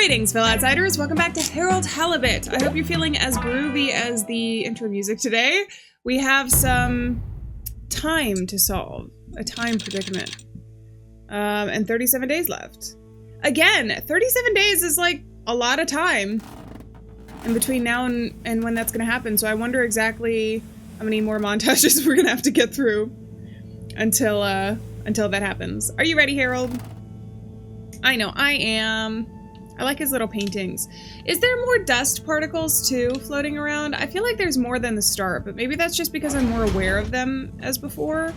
Greetings, fellow outsiders. Welcome back to Harold Halibut. I hope you're feeling as groovy as the intro music today. We have some time to solve, a time predicament, and 37 days left. Again, 37 days is like a lot of time in between now and when that's going to happen. So I wonder exactly how many more montages we're going to have to get through until that happens. Are you ready, Harold? I know I am. I like his little paintings. Is there more dust particles too floating around? I feel like there's more than the start, but maybe that's just because I'm more aware of them as before.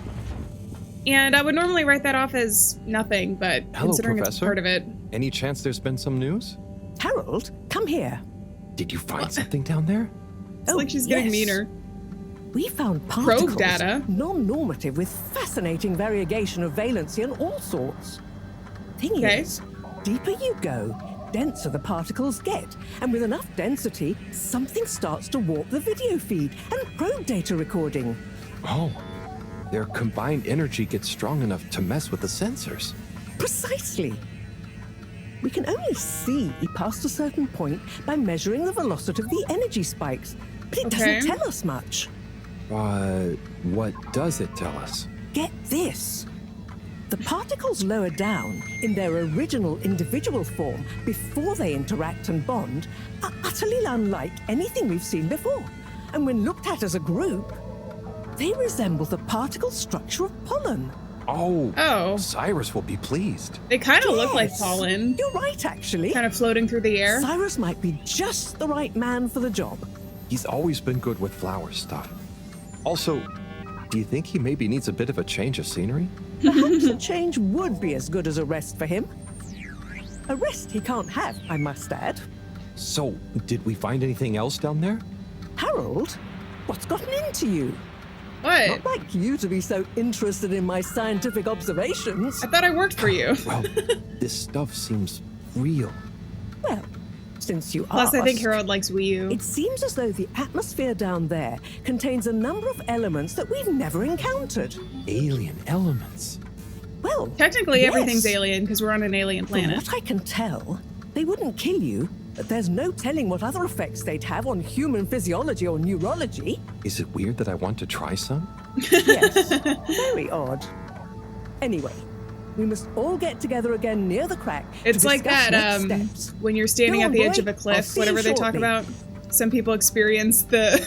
And I would normally write that off as nothing, but Hello, considering Professor. it's part of it. Any chance there's been some news? Harold, come here. Did you find something down there? It's like she's getting meaner. We found particles, Probe data. non-normative with fascinating variegation of valency and all sorts. Thing is, deeper you go, denser the particles get, and with enough density, something starts to warp the video feed and probe data recording. Oh, their combined energy gets strong enough to mess with the sensors. Precisely. We can only see past a certain point by measuring the velocity of the energy spikes, but it doesn't tell us much. What does it tell us? Get this. The particles lower down in their original individual form before they interact and bond are utterly unlike anything we've seen before. And when looked at as a group, they resemble the particle structure of pollen. Oh. Cyrus will be pleased. They kind of look like pollen. You're right, actually. Kind of floating through the air. Cyrus might be just the right man for the job. He's always been good with flower stuff. Also, do you think he maybe needs a bit of a change of scenery? Perhaps a change would be as good as a rest for him. A rest he can't have, I must add. So, did we find anything else down there? Harold, what's gotten into you? What? Not like you to be so interested in my scientific observations. I thought I worked for you. Well, this stuff seems real. Well, since you Plus, asked, I think Harold likes Wii U. it seems as though the atmosphere down there contains a number of elements that we've never encountered. Alien elements. Well, Technically, yes. everything's alien because we're on an alien From planet. what I can tell, they wouldn't kill you, but there's no telling what other effects they'd have on human physiology or neurology. Is it weird that I want to try some? Yes, very odd. Anyway, we must all get together again near the crack. It's to like discuss that, next steps. when you're standing Go at on, the edge boy. of a I'll cliff, see you whatever they talk shortly. about. Some people experience the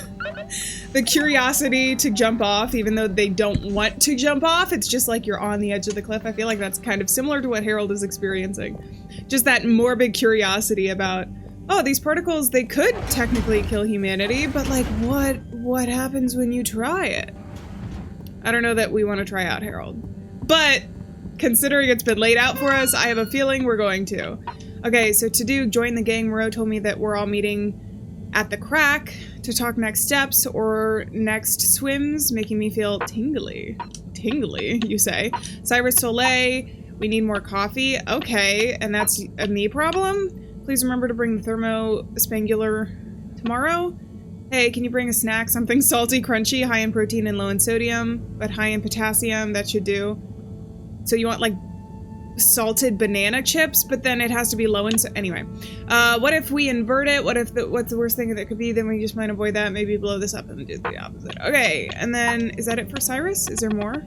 the curiosity to jump off, even though they don't want to jump off. It's just like you're on the edge of the cliff. I feel like that's kind of similar to what Harold is experiencing. Just that morbid curiosity about, oh, these particles, they could technically kill humanity, but like, what happens when you try it? I don't know that we want to try out Harold. But considering it's been laid out for us, I have a feeling we're going to. Okay, so to do join the gang, Moreau told me that we're all meeting at the crack to talk next steps or next swims, making me feel tingly. Tingly, you say. Cyrus Soleil, we need more coffee. Okay, and that's a me problem? Please remember to bring the thermospangular tomorrow. Hey, can you bring a snack? Something salty, crunchy, high in protein and low in sodium, but high in potassium. That should do. So you want like salted banana chips, but then it has to be low in anyway. What if we invert it? What's the worst thing that could be? Then we just might avoid that. Maybe blow this up and do the opposite. Okay, and then is that it for Cyrus? Is there more?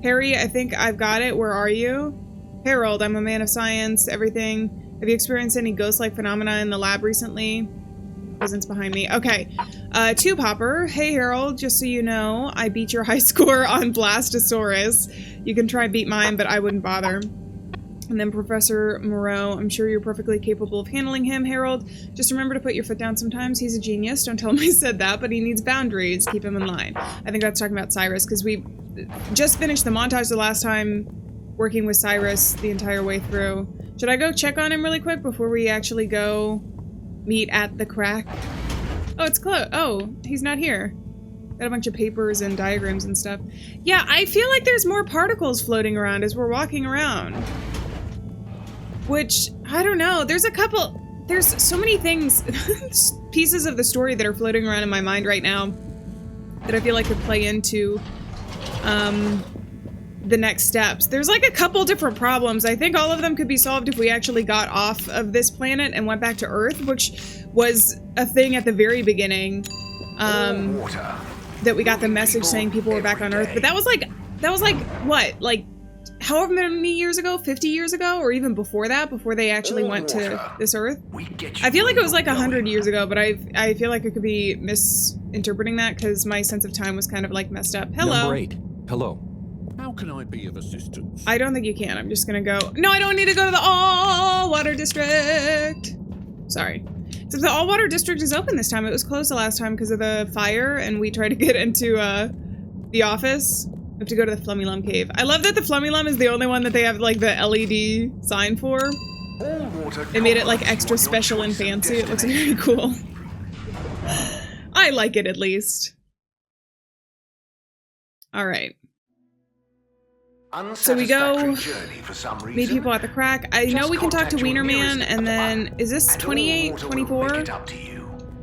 Harry, I think I've got it. Where are you? Harold, I'm a man of science. Everything. Have you experienced any ghost-like phenomena in the lab recently? Presence behind me. Okay. Tube Hopper. Hey, Harold, just so you know, I beat your high score on Blastosaurus. You can try beat mine, but I wouldn't bother. And then Professor Moreau, I'm sure you're perfectly capable of handling him, Harold. Just remember to put your foot down sometimes. He's a genius. Don't tell him I said that, but he needs boundaries. Keep him in line. I think that's talking about Cyrus, because we just finished the montage the last time working with Cyrus the entire way through. Should I go check on him really quick before we actually go meet at the crack? Oh, it's close. Oh, he's not here. Got a bunch of papers and diagrams and stuff. Yeah, I feel like there's more particles floating around as we're walking around. Which, I don't know. There's so many things, pieces of the story that are floating around in my mind right now that I feel like could play into the next steps. There's like a couple different problems. I think all of them could be solved if we actually got off of this planet and went back to Earth, which was a thing at the very beginning. That we got the message saying people were back on Earth, but that was like what? Like however many years ago, 50 years ago, or even before that, before they actually went to this Earth. I feel like it was like 100 years ago, but I feel like I could be misinterpreting that because my sense of time was kind of like messed up. Hello. Number 8. Hello. How can I be of assistance? I don't think you can. I'm just gonna go. No, I don't need to go to the All-Water District. Sorry. So the All-Water District is open this time. It was closed the last time because of the fire, and we tried to get into the office. We have to go to the Flummylum Cave. I love that the Flummylum is the only one that they have like the LED sign for. They made it like extra special and fancy. It looks very cool. I like it at least. All right. So we go meet people at the crack. I know we can talk to Wiener Man, and then is this 28, 24?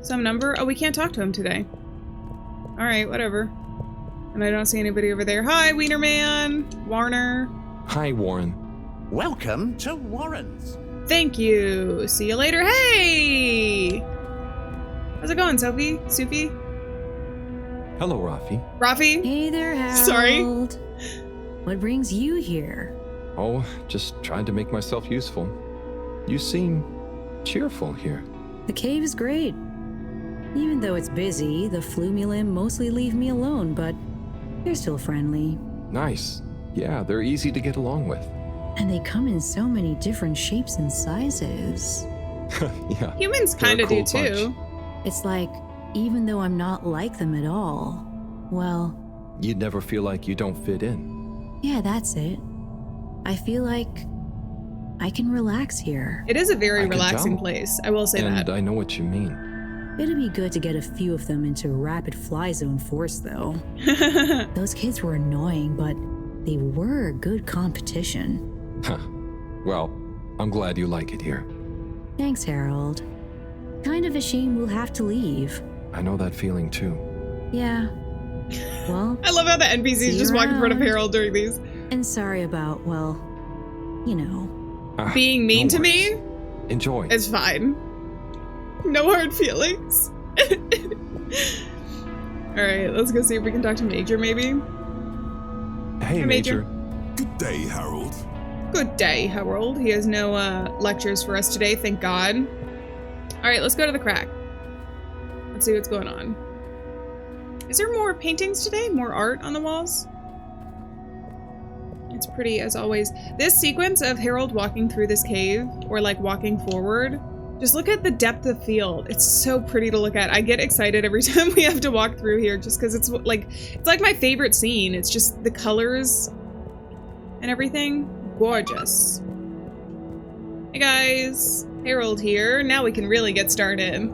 Some number? Oh, we can't talk to him today. All right, whatever. And I don't see anybody over there. Hi, Wiener Man. Warner. Hi, Warren. Welcome to Warren's. Thank you. See you later. Hey! How's it going, Sophie? Sophie? Hello, Rafi. Rafi? Hey there, Harold. Sorry. What brings you here? Oh, just trying to make myself useful. You seem cheerful here. The cave is great. Even though it's busy, the Flummylum mostly leave me alone, but they're still friendly. Nice. Yeah, they're easy to get along with. And they come in so many different shapes and sizes. Yeah. Humans They're a kind of cool do too. It's like, even though I'm not like them at all, well... You'd never feel like you don't fit in. Yeah, that's it. I feel like I can relax here. It is a very I can relaxing tell. place. I will say And that. I know what you mean. It'd be good to get a few of them into rapid fly zone force, though. Those kids were annoying, but they were good competition. Huh. Well, I'm glad you like it here. Thanks, Harold. Kind of a shame we'll have to leave. I know that feeling too. Yeah. Well, I love how the NPCs see just you walk in front of around. Harold during these. and sorry about, well, you know. Being mean no to me worries. Enjoy. is fine. No hard feelings. Alright, let's go see if we can talk to Major, maybe. Hey, Hey, Major. Major. Good day, Harold. Good day, Harold. He has no lectures for us today, thank God. Alright, let's go to the crack. Let's see what's going on. Is there more paintings today? More art on the walls? It's pretty as always. This sequence of Harold walking through this cave, or like walking forward, just look at the depth of field. It's so pretty to look at. I get excited every time we have to walk through here just because it's like my favorite scene. It's just the colors and everything. Gorgeous. Hey guys, Harold here. Now we can really get started.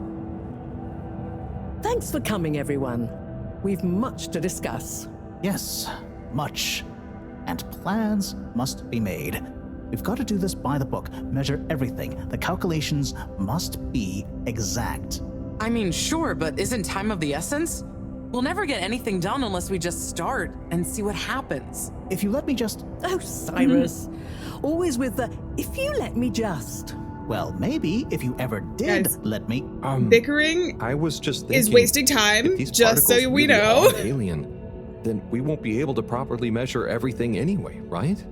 Thanks for coming, everyone. We've much to discuss. Yes, much. And plans must be made. We've got to do this by the book, measure everything. The calculations must be exact. I mean, sure, but isn't time of the essence? We'll never get anything done unless we just start and see what happens. If you let me just... Oh, Cyrus. Always with the, if you let me just. Well, maybe if you ever did Guys. let me... Bickering I was just thinking... is wasting time, if these just so particles we really know. are alien, then we won't be able to properly measure everything anyway, right?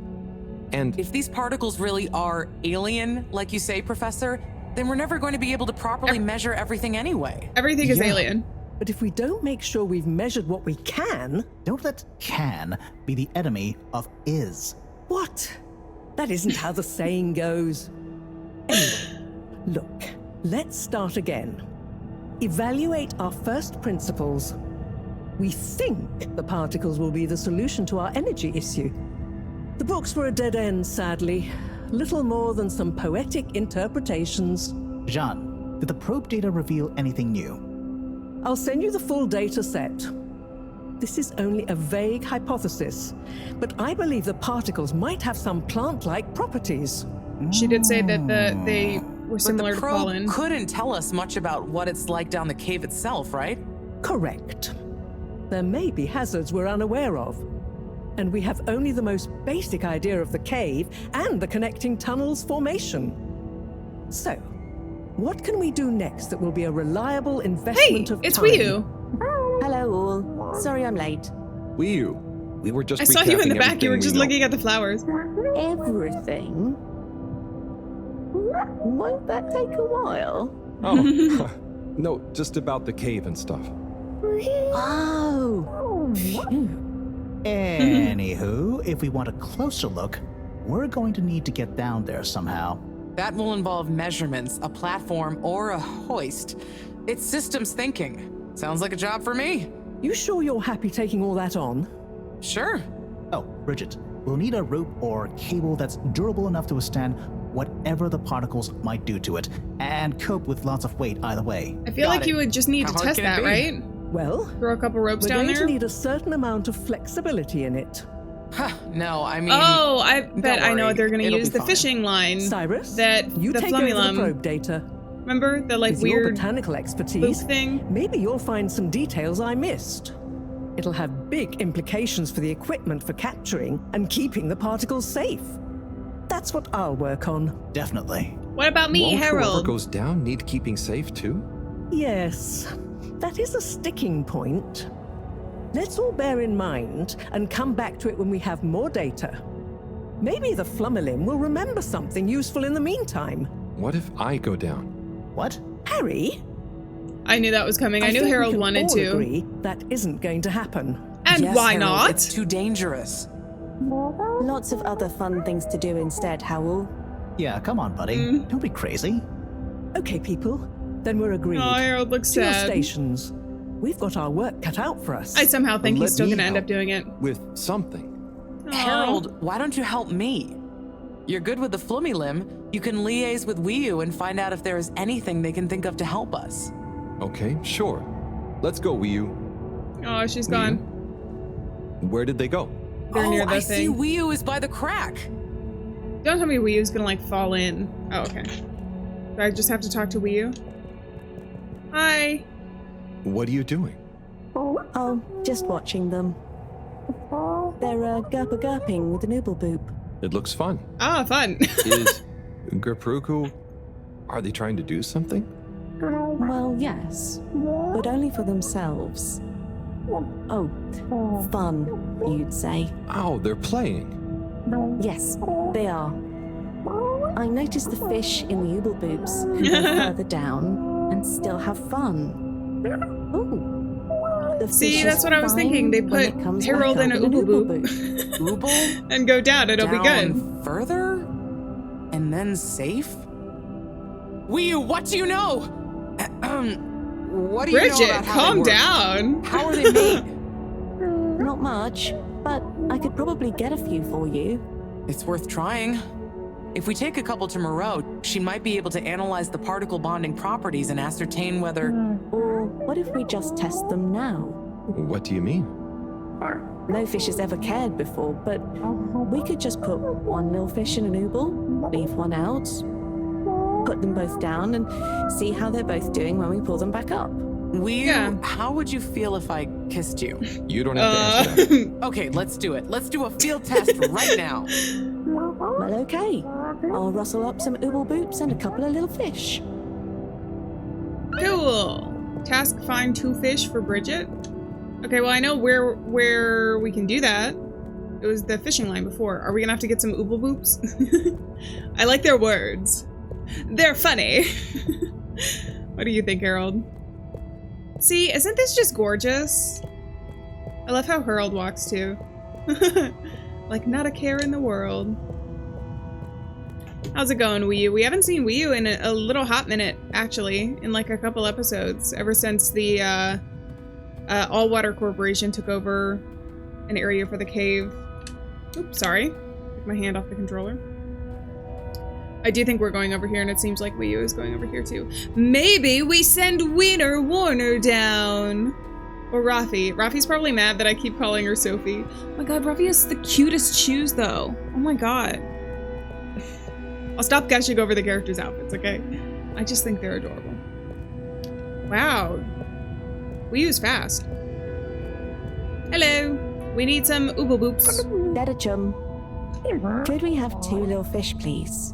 And If these particles really are alien, like you say, Professor, then we're never going to be able to properly measure everything anyway. Everything is Yeah. alien. But if we don't make sure we've measured what we can, Don't let can be the enemy of is. what? That isn't how the saying goes. Anyway, look, let's start again. Evaluate our first principles. We think the particles will be the solution to our energy issue. The books were a dead end, sadly. Little more than some poetic interpretations. Jean, did the probe data reveal anything new? I'll send you the full data set. This is only a vague hypothesis, but I believe the particles might have some plant-like properties. She did say that they were But similar the to probe pollen. couldn't tell us much about what it's like down the cave itself, right? Correct. There may be hazards we're unaware of. and we have only the most basic idea of the cave and the connecting tunnels formation. So, what can we do next that will be a reliable investment Hey, of it's time? Wii-U. Hello all. Sorry I'm late. Wii-U, we were just I saw you in the recapping back. You were everything just we know. looking at the flowers. Everything? Won't that take a while? Oh, no, just about the cave and stuff. Oh. Anywho, if we want a closer look, we're going to need to get down there somehow. That will involve measurements, a platform, or a hoist. It's systems thinking. Sounds like a job for me. You sure you're happy taking all that on? Sure. Oh, Bridget, we'll need a rope or cable that's durable enough to withstand whatever the particles might do to it, and cope with lots of weight either way. I feel Got like it. you would just need How to hard test can it that, be? right? Well, Throw a couple ropes we're down going there. to need a certain amount of flexibility in it. Huh, no, I mean... Oh, I bet I know worry. what they're going to It'll use. be The fine. fishing line. Cyrus, That you the take over the Flumulum. probe data. Remember the like With your weird botanical loop expertise, thing? maybe you'll find some details I missed. It'll have big implications for the equipment for capturing and keeping the particles safe. That's what I'll work on. Definitely. What about me, Won't whoever Harold? goes down need keeping safe too? Yes, that is a sticking point. Let's all bear in mind and come back to it when we have more data. Maybe the Flumulum will remember something useful in the meantime. What if I go down? What? Harry? I knew that was coming. I knew think we Harold can wanted all to. agree that isn't going to happen. And Yes, why Harold, not? It's too dangerous. Lots of other fun things to do instead, Howell. Yeah, come on, buddy. Mm. Don't be crazy. Okay, people, then we're agreed. Oh, Harold looks To your sad. stations. We've got our work cut out for us. I somehow think Let he's still me going to end help up doing it. With something. Aw. Harold, why don't you help me? You're good with the Flumulum. You can liaise with Wii-U and find out if there is anything they can think of to help us. Okay, sure. Let's go, Wii-U. Oh, she's Wii-U? gone. Where did they go? They're near the I see thing. Wii-U is by the crack. Don't tell me Wii U's gonna like fall in. Oh, okay. Do I just have to talk to Wii U? Hi. What are you doing? Oh, just watching them. They're gurping with an ooble boop. It looks fun. Ah, fun. Is Gerpruku... Are they trying to do something? Well, yes, but only for themselves. Oh, fun, you'd say. Oh, they're playing. Yes, they are. I noticed the fish in the ooble boops who go further down and still have fun. Ooh. The See, fish that's is what I was thinking. They fine when put it comes Harold back in up an an ooble ooble boop. Ooble? And go down. It'll be good. Down further? And then safe? Wii-U, what do you know? What do you know Bridget, about how they calm work? down. How are they made? Not much, but I could probably get a few for you. It's worth trying. If we take a couple to Moreau, she might be able to analyze the particle bonding properties and ascertain whether... Or what if we just test them now? What do you mean? No fish has ever cared before, but we could just put one millfish in an ooble, leave one out, put them both down, and see how they're both doing when we pull them back up. Wii-U, Yeah. how would you feel if I kissed you? You don't have to answer that. Okay, let's do it. Let's do a field test right now. Well, okay. I'll rustle up some ooble boops and a couple of little fish. Cool. Task find 2 fish for Bridget. Okay, well I know where we can do that. It was the fishing line before. Are we gonna have to get some ooble boops? I like their words. They're funny. What do you think, Harold? See, isn't this just gorgeous? I love how Harold walks too. Like not a care in the world. How's it going, Wii U? We haven't seen Wii U in a little hot minute, actually, in like a couple episodes, ever since the All Water Corporation took over an area for the cave. Oops, sorry. Took my hand off the controller. I do think we're going over here, and it seems like Wii U is going over here too. Maybe we send Wiener Warner down. Or Rafi. Rafi's probably mad that I keep calling her Sophie. Oh my god, Rafi has the cutest shoes though. Oh my god. I'll stop gushing over the characters' outfits, okay? I just think they're adorable. Wow. Wii U's fast. Hello. We need some ooble boops. Dead chum. Could we have 2 little fish, please?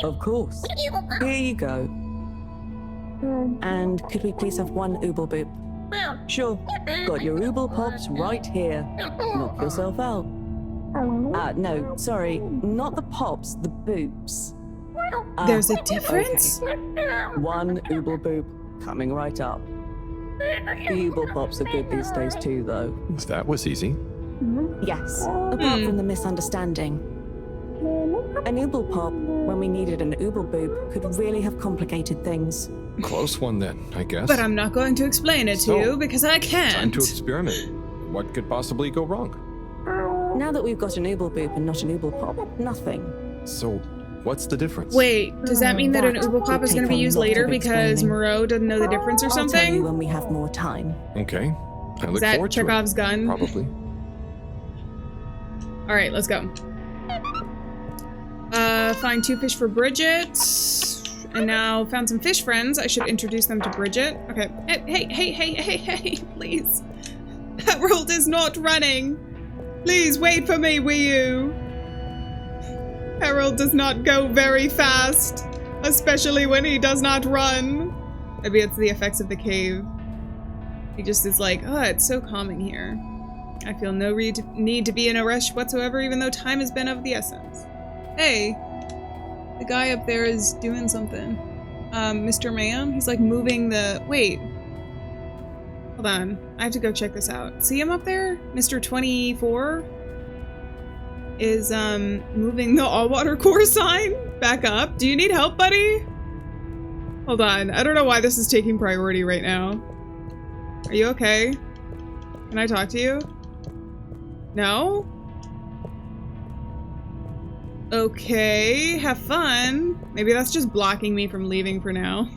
Of course. Here you go. And could we please have 1 ooble boop? Sure. Got your ooble pops right here. Knock yourself out. No, sorry. Not the pops, the boops. There's a difference? Okay. 1 ooble boop coming right up. The ooble pops are good these days too, though. That was easy. Yes, apart from the misunderstanding. An ooble pop, when we needed an ooble boop, could really have complicated things. Close one then, I guess. But I'm not going to explain it to you because I can't. Time to experiment. What could possibly go wrong? Now that we've got an ooble boop and not an ooble pop, nothing. So, what's the difference? Wait, does that mean that an ooble pop is going to be used later because Moreau doesn't know the difference or I'll tell you something? when we have more time. Okay. I look Is that forward to Chekhov's it. gun? Probably. All right, let's go. Find 2 fish for Bridget. And now found some fish friends. I should introduce them to Bridget. Okay. Hey, please. Harold is not running. Please wait for me, will you? Harold does not go very fast, especially when he does not run. Maybe it's the effects of the cave. He just is like, oh, it's so calming here. I feel no need to be in a rush whatsoever, even though time has been of the essence. Hey, the guy up there is doing something. Mr. Ma'am, he's like moving the, wait. Hold on, I have to go check this out. See him up there? Mr. 24 is moving the all-water core sign back up. Do you need help, buddy? Hold on, I don't know why this is taking priority right now. Are you okay? Can I talk to you? No? Okay, have fun. Maybe that's just blocking me from leaving for now.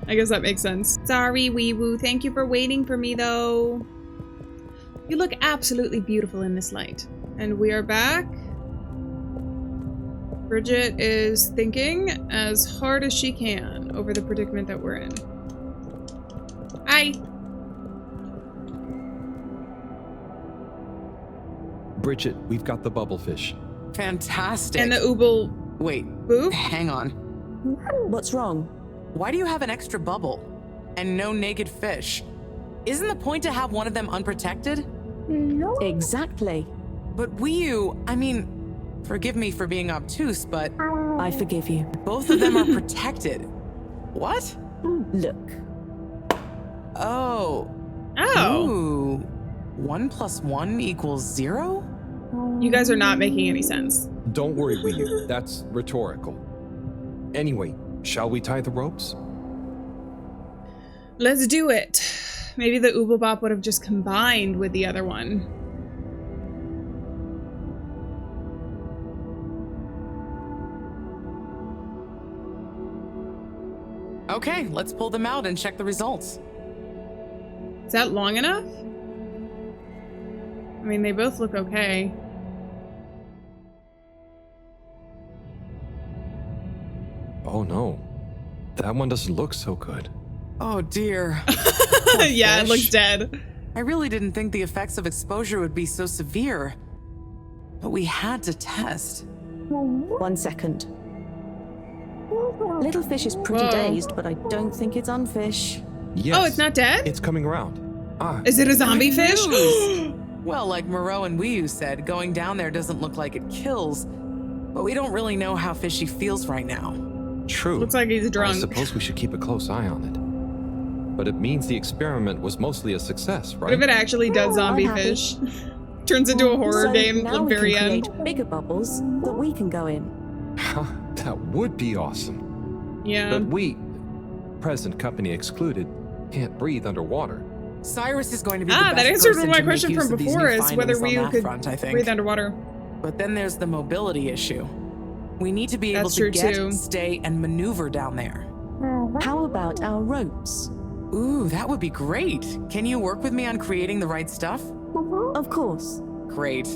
I guess that makes sense. Sorry, wee woo. Thank you for waiting for me, though. You look absolutely beautiful in this light. And we are back. Bridget is thinking as hard as she can over the predicament that we're in. Hi. Bridget, we've got the bubblefish. Fantastic. And the ooble. Wait, Boo? hang on. What's wrong? Why do you have an extra bubble? And no naked fish? Isn't the point to have one of them unprotected? Exactly. But Wiyu, I mean, forgive me for being obtuse, but I forgive you. both of them are protected. What? Look. Oh. Oh. Ooh. 1 + 1 = 0? You guys are not making any sense. Don't worry, Wiyu. That's rhetorical. Anyway, shall we tie the ropes? Let's do it. Maybe the Ooblebop would have just combined with the other one. Okay, let's pull them out and check the results. Is that long enough? I mean, they both look okay. Oh no. That one doesn't look so good. Oh dear. Yeah, it fish. looks dead. I really didn't think the effects of exposure would be so severe. But we had to test. 1 second. Little fish is pretty Whoa. dazed, but I don't think it's unfish. Yes. Oh, it's not dead? It's coming around. Ah, Is it a zombie Good fish? news. Well, like Moreau and Wiyu said, going down there doesn't look like it kills. But we don't really know how fishy feels right now. true. Looks like he's I drunk. suppose we should keep a close eye on it. But it means the experiment was mostly a success, What right? if it actually does zombie I'm happy. fish? Turns into a horror So game at now the we very can end. create bigger bubbles that we can go in. That would be awesome. Yeah. But we, present company excluded, can't breathe underwater. Cyrus is going to be the Ah, best that answered person my to make question use from of these before new is whether findings we on that could front, I think. breathe underwater. But then there's the mobility issue. We need to be able That's to true, get, too. stay, and maneuver down there. How about our ropes? Ooh, that would be great. Can you work with me on creating the right stuff? Of course. Great.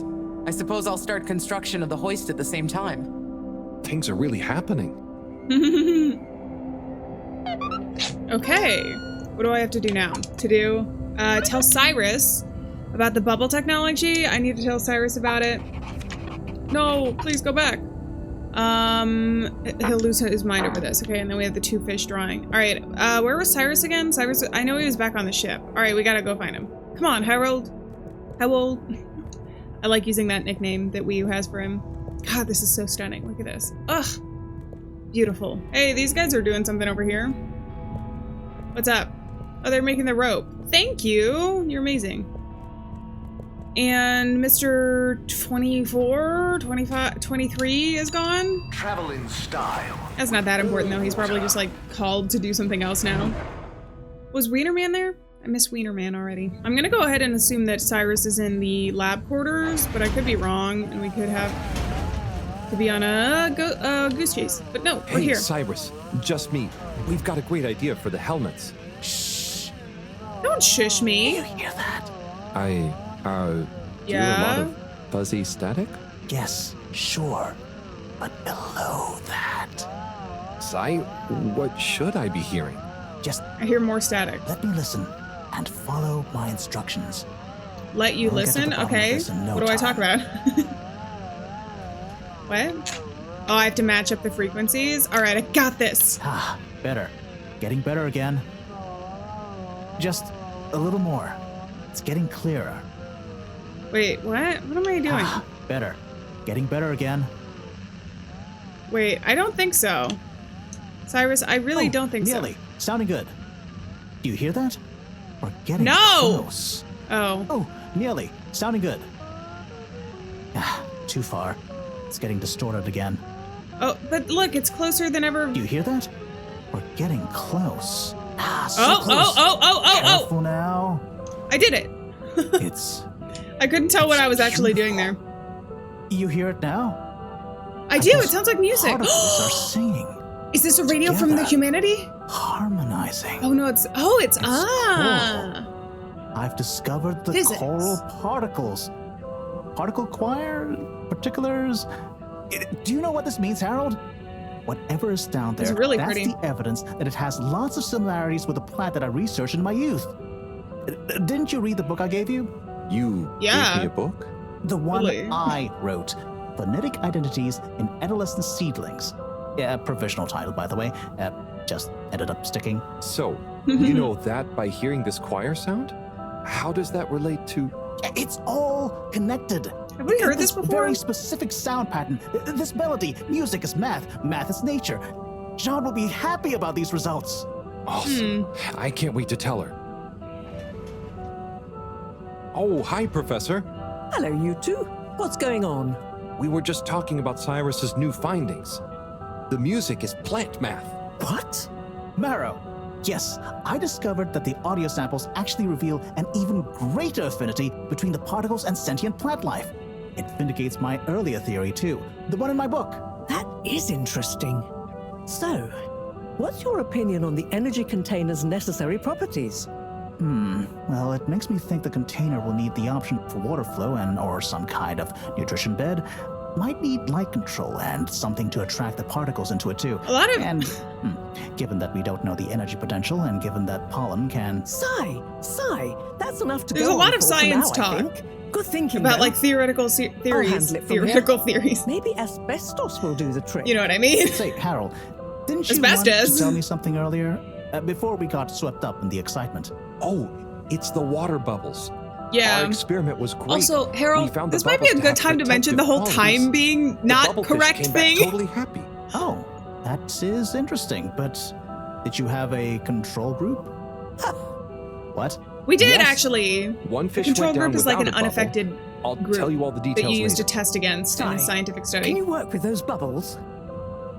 I suppose I'll start construction of the hoist at the same time. Things are really happening. Okay. What do I have to do now? Tell Cyrus About the bubble technology? I need to tell Cyrus about it. No, please go back. He'll lose his mind over this. Okay, and then we have the 2 fish drawing. All right, where was Cyrus again? Cyrus, I know he was back on the ship. All right, we gotta go find him. Come on, Harold. Harold. I like using that nickname that Wii U has for him. God, this is so stunning. Look at this. Ugh. Beautiful. Hey, these guys are doing something over here. What's up? Oh, they're making the rope. Thank you. You're amazing. And Mr. 24, 25, 23 is gone? Travel in style. That's not that important though. He's probably just like called to do something else now. Was Wienerman there? I miss Wienerman already. I'm gonna go ahead and assume that Cyrus is in the lab quarters, but I could be wrong and we could have to be on a goose chase. But no, we're here. Hey, Cyrus, just me. We've got a great idea for the helmets. Shh. Don't shush me. You hear that? Hear a lot of fuzzy static? Yes, sure. But below that. What should I be hearing? Just I hear more static. let me listen and follow my instructions. Let you We'll get to the listen? bottom of Okay. this in no What do I talk time. about? What? Oh, I have to match up the frequencies? Alright, I got this. Ah, better. Getting better again. Just a little more. It's getting clearer. Wait, what? What am I doing? Ah, better. Getting better again. Wait, I don't think so. Cyrus, I really don't think nearly. so. Sounding good. Do you hear that? We're getting No! close. Oh. Oh, nearly. Sounding good. Ah, too far. It's getting distorted again. Oh, but look, it's closer than ever. Do you hear that? We're getting close. Ah, so Oh, close. oh. Careful now. I did it. It's... I couldn't tell what I was actually doing there. You hear it now? I do, it sounds like music. Particles are singing. Is this a radio from the Together. humanity? Harmonizing. Oh no, it's It's I've discovered the Physics. choral particles. Particle choir? Particulars? Do you know what this means, Harold? Whatever is down there, It's really that's pretty. the evidence that it has lots of similarities with the plant that I researched in my youth. Didn't you read the book I gave you? You Yeah. gave me a book? The one Really? I wrote. Phonetic Identities in Adolescent Seedlings. Yeah, provisional title, by the way. Just ended up sticking. So, you know that by hearing this choir sound? How does that relate to... It's all connected. Have we heard this This before? very specific sound pattern. This melody. Music is math. Math is nature. John will be happy about these results. Awesome. I can't wait to tell her. Oh, hi, Professor. Hello, you two. What's going on? We were just talking about Cyrus's new findings. The music is plant math. What? Marrow. Yes, I discovered that the audio samples actually reveal an even greater affinity between the particles and sentient plant life. It vindicates my earlier theory, too. The one in my book. That is interesting. So, what's your opinion on the energy container's necessary properties? Well, it makes me think the container will need the option for water flow or some kind of nutrition bed. Might need light control and something to attract the particles into it too. A lot of- And given that we don't know the energy potential and given that pollen can... Sigh. That's enough to There's go a lot on of for science now, I talk. think. Good thinking, About though. like theoretical theories. handle it from Theoretical theories. Maybe asbestos will do the trick. You know what I mean? Say, Harold, didn't you want Asbestos. to tell me something earlier? Before we got swept up in the excitement. Oh, it's the water bubbles. Yeah. Our experiment was great. Also, We Harold, found the this might be a bubbles good to have time to mention the whole protective time qualities. being The not bubblefish correct came thing. Back totally happy. Oh, that is interesting, but did you have a control group? What? We did Yes. actually. One The fish control went down group is like an without a bubble. unaffected I'll group tell you all the details that you use to later. test against in a Sigh. scientific study. Can you work with those bubbles?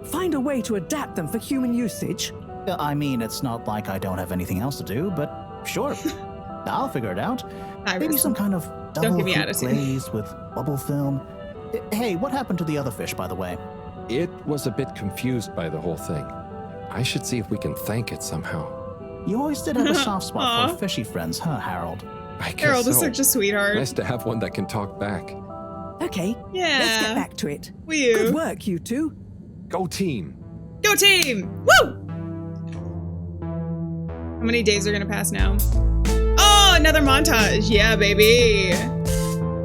Find a way to adapt them for human usage? I mean, it's not like I don't have anything else to do, but sure. I'll figure it out. Maybe Cyrus. some kind of Don't double give me hoop attitude. glaze with bubble film. Hey, what happened to the other fish, by the way? It was a bit confused by the whole thing. I should see if we can thank it somehow. You always did have a soft spot Aw. for fishy friends, huh, Harold? I guess Harold so. is such a sweetheart. Nice to have one that can talk back. Okay, Yeah. let's get back to it. Wee-oo. Good work, you two. Go team! Go team! Woo! How many days are gonna pass now? Oh, another montage. Yeah, baby.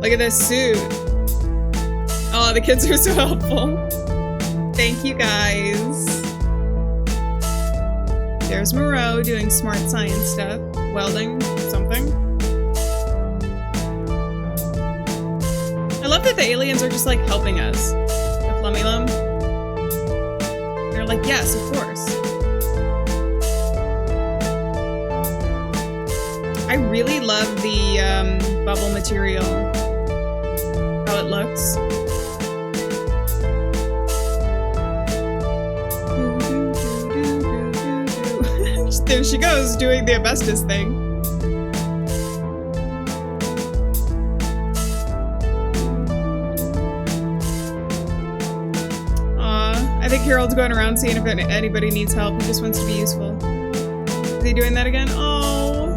Look at this suit. Oh, the kids are so helpful. Thank you, guys. There's Moreau doing smart science stuff. Welding something. I love that the aliens are just like helping us. The Flumulum. They're like, yes, of course. I really love the bubble material. How it looks. There she goes, doing the asbestos thing. I think Harold's going around seeing if anybody needs help. He just wants to be useful. Is he doing that again? Oh.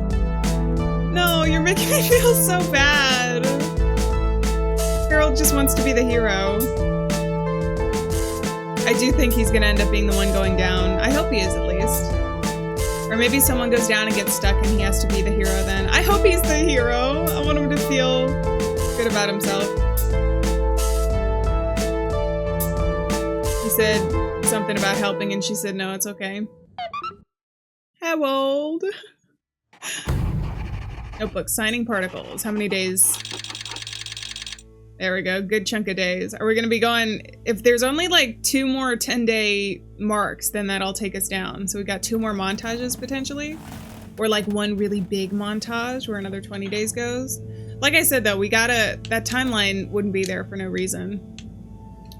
No, you're making me feel so bad. Harold just wants to be the hero. I do think he's gonna end up being the one going down. I hope he is, at least. Or maybe someone goes down and gets stuck and he has to be the hero then. I hope he's the hero. I want him to feel good about himself. He said something about helping and she said, no, it's okay. Harold. Notebook, signing particles. How many days? There we go. Good chunk of days. Are we going to be going... If there's only like 2 more 10-day marks, then that'll take us down. So we got 2 more montages potentially. Or like 1 really big montage where another 20 days goes. Like I said though, we gotta... That timeline wouldn't be there for no reason.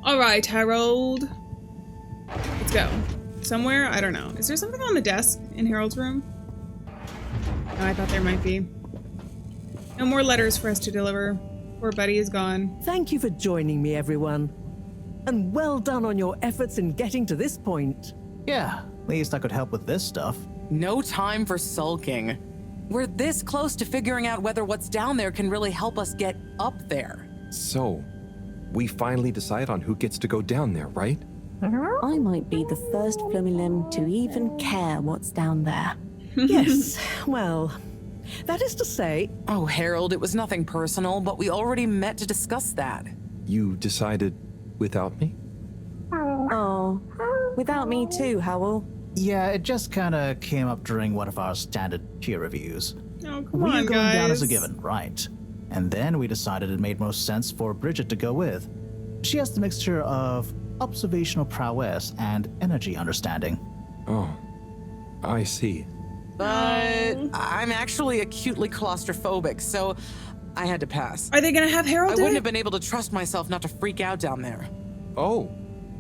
Alright, Harold. Let's go. Somewhere? I don't know. Is there something on the desk in Harold's room? Oh, I thought there might be. No more letters for us to deliver. Poor Buddy is gone. Thank you for joining me, everyone. And well done on your efforts in getting to this point. Yeah, at least I could help with this stuff. No time for sulking. We're this close to figuring out whether what's down there can really help us get up there. So, we finally decide on who gets to go down there, right? I might be the first Flumilim to even care what's down there. Yes, well, that is to say... Oh, Harold, it was nothing personal, but we already met to discuss that. You decided without me? Oh, without me too, Howell. Yeah, it just kinda came up during one of our standard peer reviews. Oh, come We on, were going down as a guys. given, right? And then we decided it made most sense for Bridget to go with. She has the mixture of observational prowess and energy understanding. Oh, I see. But I'm actually acutely claustrophobic, so I had to pass. Are they gonna have Harold I do wouldn't it? have been able to trust myself not to freak out down there. Oh,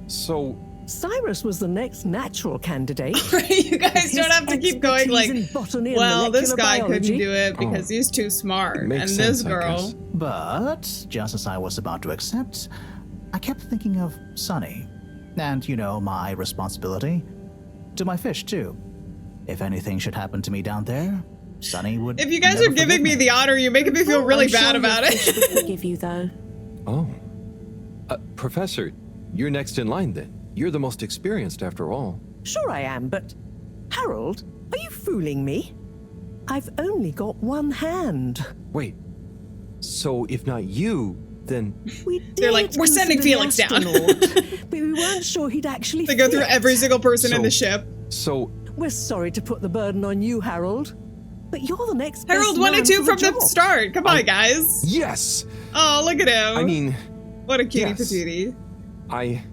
so Cyrus was the next natural candidate. You guys don't have to keep going like, Expertise in botany and well, this molecular guy biology. couldn't do it because he's too smart. And Makes this sense, I girl. guess. But, just as I was about to accept, I kept thinking of Sunny. And, you know, my responsibility. To my fish, too. If anything should happen to me down there, Sunny would. If you guys never are giving forgive me the honor, you're making me feel really I'm bad sure about your it. fish would forgive you, though. Oh. Professor, you're next in line then. You're the most experienced after all. Sure I am, but... Harold, are you fooling me? I've only got one hand. Wait. So if not you, then... We They're like, did "We're sending consider Felix the down." astronaut, but we weren't sure he'd actually They go through fit. every single person in So- the ship. So, We're sorry to put the burden on you, Harold, but you're the next Harold best wanted man to for from the job. start. Come on, guys. yes! Oh, look at him. I mean, what a cutie yes. patootie.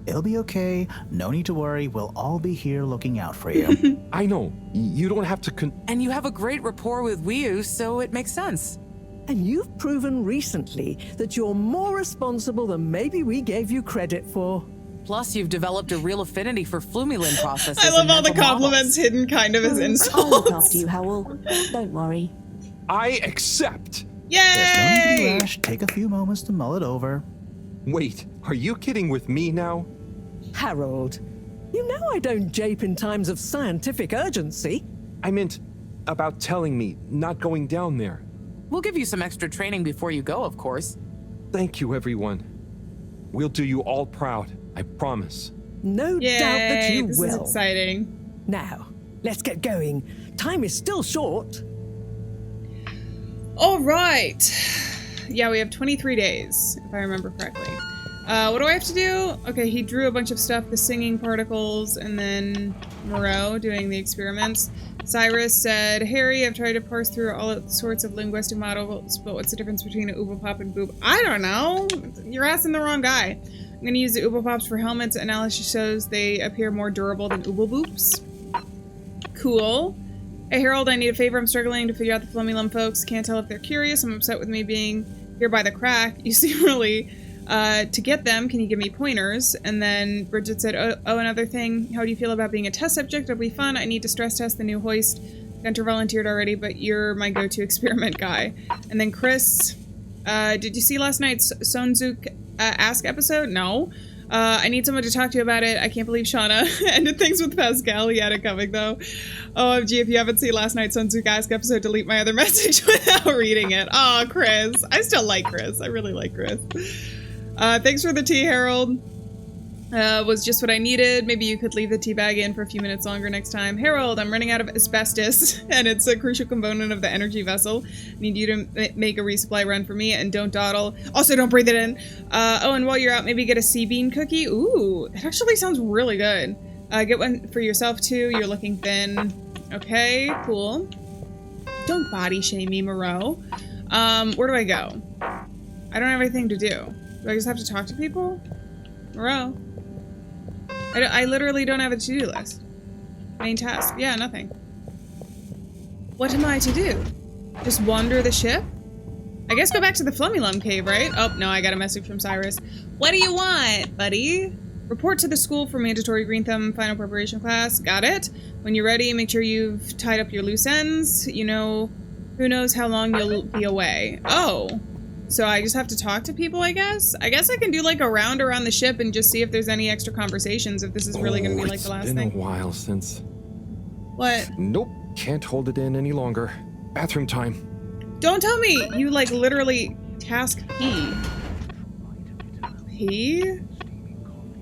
It'll be okay. No need to worry. We'll all be here looking out for you. I know. You don't have to And you have a great rapport with Wiu, so it makes sense. And you've proven recently that you're more responsible than maybe we gave you credit for. Plus, you've developed a real affinity for Flumilim processes. I love and all the mental compliments models. hidden kind of as I'll look insults. after you, Howell. Don't worry. I accept! There's no need to be Yay! rash. Take a few moments to mull it over. Wait, are you kidding with me now? Harold, you know I don't jape in times of scientific urgency. I meant about telling me, not going down there. We'll give you some extra training before you go, of course. Thank you, everyone. We'll do you all proud, I promise. No Yay! doubt that you This is will. exciting. Now, let's get going. Time is still short. All right. Yeah, we have 23 days, if I remember correctly. What do I have to do? Okay, he drew a bunch of stuff, the singing particles, and then Moreau doing the experiments. Cyrus said, Harry, I've tried to parse through all sorts of linguistic models, but what's the difference between an oobopop and boob? I don't know. You're asking the wrong guy. I'm going to use the oobopops for helmets. Analysis shows they appear more durable than ooboboops. Cool. Hey, Harold, I need a favor. I'm struggling to figure out the Flummylum folks. Can't tell if they're curious. I'm upset with me being here by the crack. You seem really... to get them, can you give me pointers? And then Bridget said, oh, another thing, how do you feel about being a test subject? It'll be fun. I need to stress test the new hoist. Gunter volunteered already, but you're my go-to experiment guy. And then Chris, did you see last night's Sonzuk Ask episode? No. I need someone to talk to about it. I can't believe Shauna ended things with Pascal. He had it coming, though. OMG, if you haven't seen last night's Sonzuk Ask episode, delete my other message without reading it. Oh, Chris. I still like Chris. I really like Chris. Thanks for the tea, Harold. Was just what I needed. Maybe you could leave the tea bag in for a few minutes longer next time. Harold, I'm running out of asbestos, and it's a crucial component of the energy vessel. I need you to make a resupply run for me, and don't dawdle. Also, don't breathe it in. Oh, and while you're out, maybe get a sea bean cookie. Ooh, that actually sounds really good. Get one for yourself, too. You're looking thin. Okay, cool. Don't body shame me, Moreau. Where do I go? I don't have anything to do. Do I just have to talk to people? Moreau? I literally don't have a to-do list. Main task. Yeah, nothing. What am I to do? Just wander the ship? I guess go back to the Flummylum cave, right? Oh, no, I got a message from Cyrus. What do you want, buddy? Report to the school for mandatory green thumb final preparation class. Got it? When you're ready, make sure you've tied up your loose ends. You know, who knows how long you'll be away. Oh. So I just have to talk to people, I guess? I guess I can do like a round around the ship and just see if there's any extra conversations, if this is really going to be like the last thing. It's been a while since... What? Nope, can't hold it in any longer. Bathroom time. Don't tell me you like literally task P. P?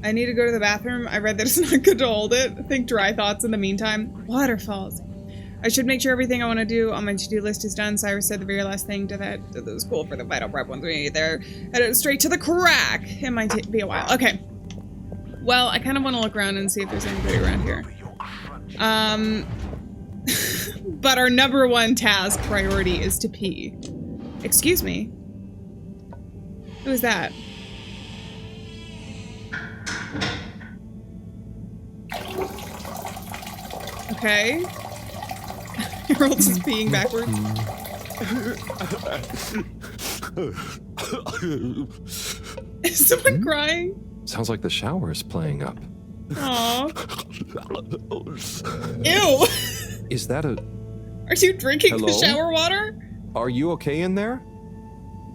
I need to go to the bathroom. I read that it's not good to hold it. Think dry thoughts in the meantime. Waterfalls. I should make sure everything I want to do on my to-do list is done. Cyrus said the very last thing to the school for the vital prep once we get there. Headed straight to the crack. It might be a while. Okay. Well, I kind of want to look around and see if there's anybody around here. But our number one task priority is to pee. Excuse me. Who is that? Okay. Harold's just peeing backwards. Is someone crying? Sounds like the shower is playing up. Aww. Ew! Is that a... Are you drinking Hello? the shower water? Are you okay in there?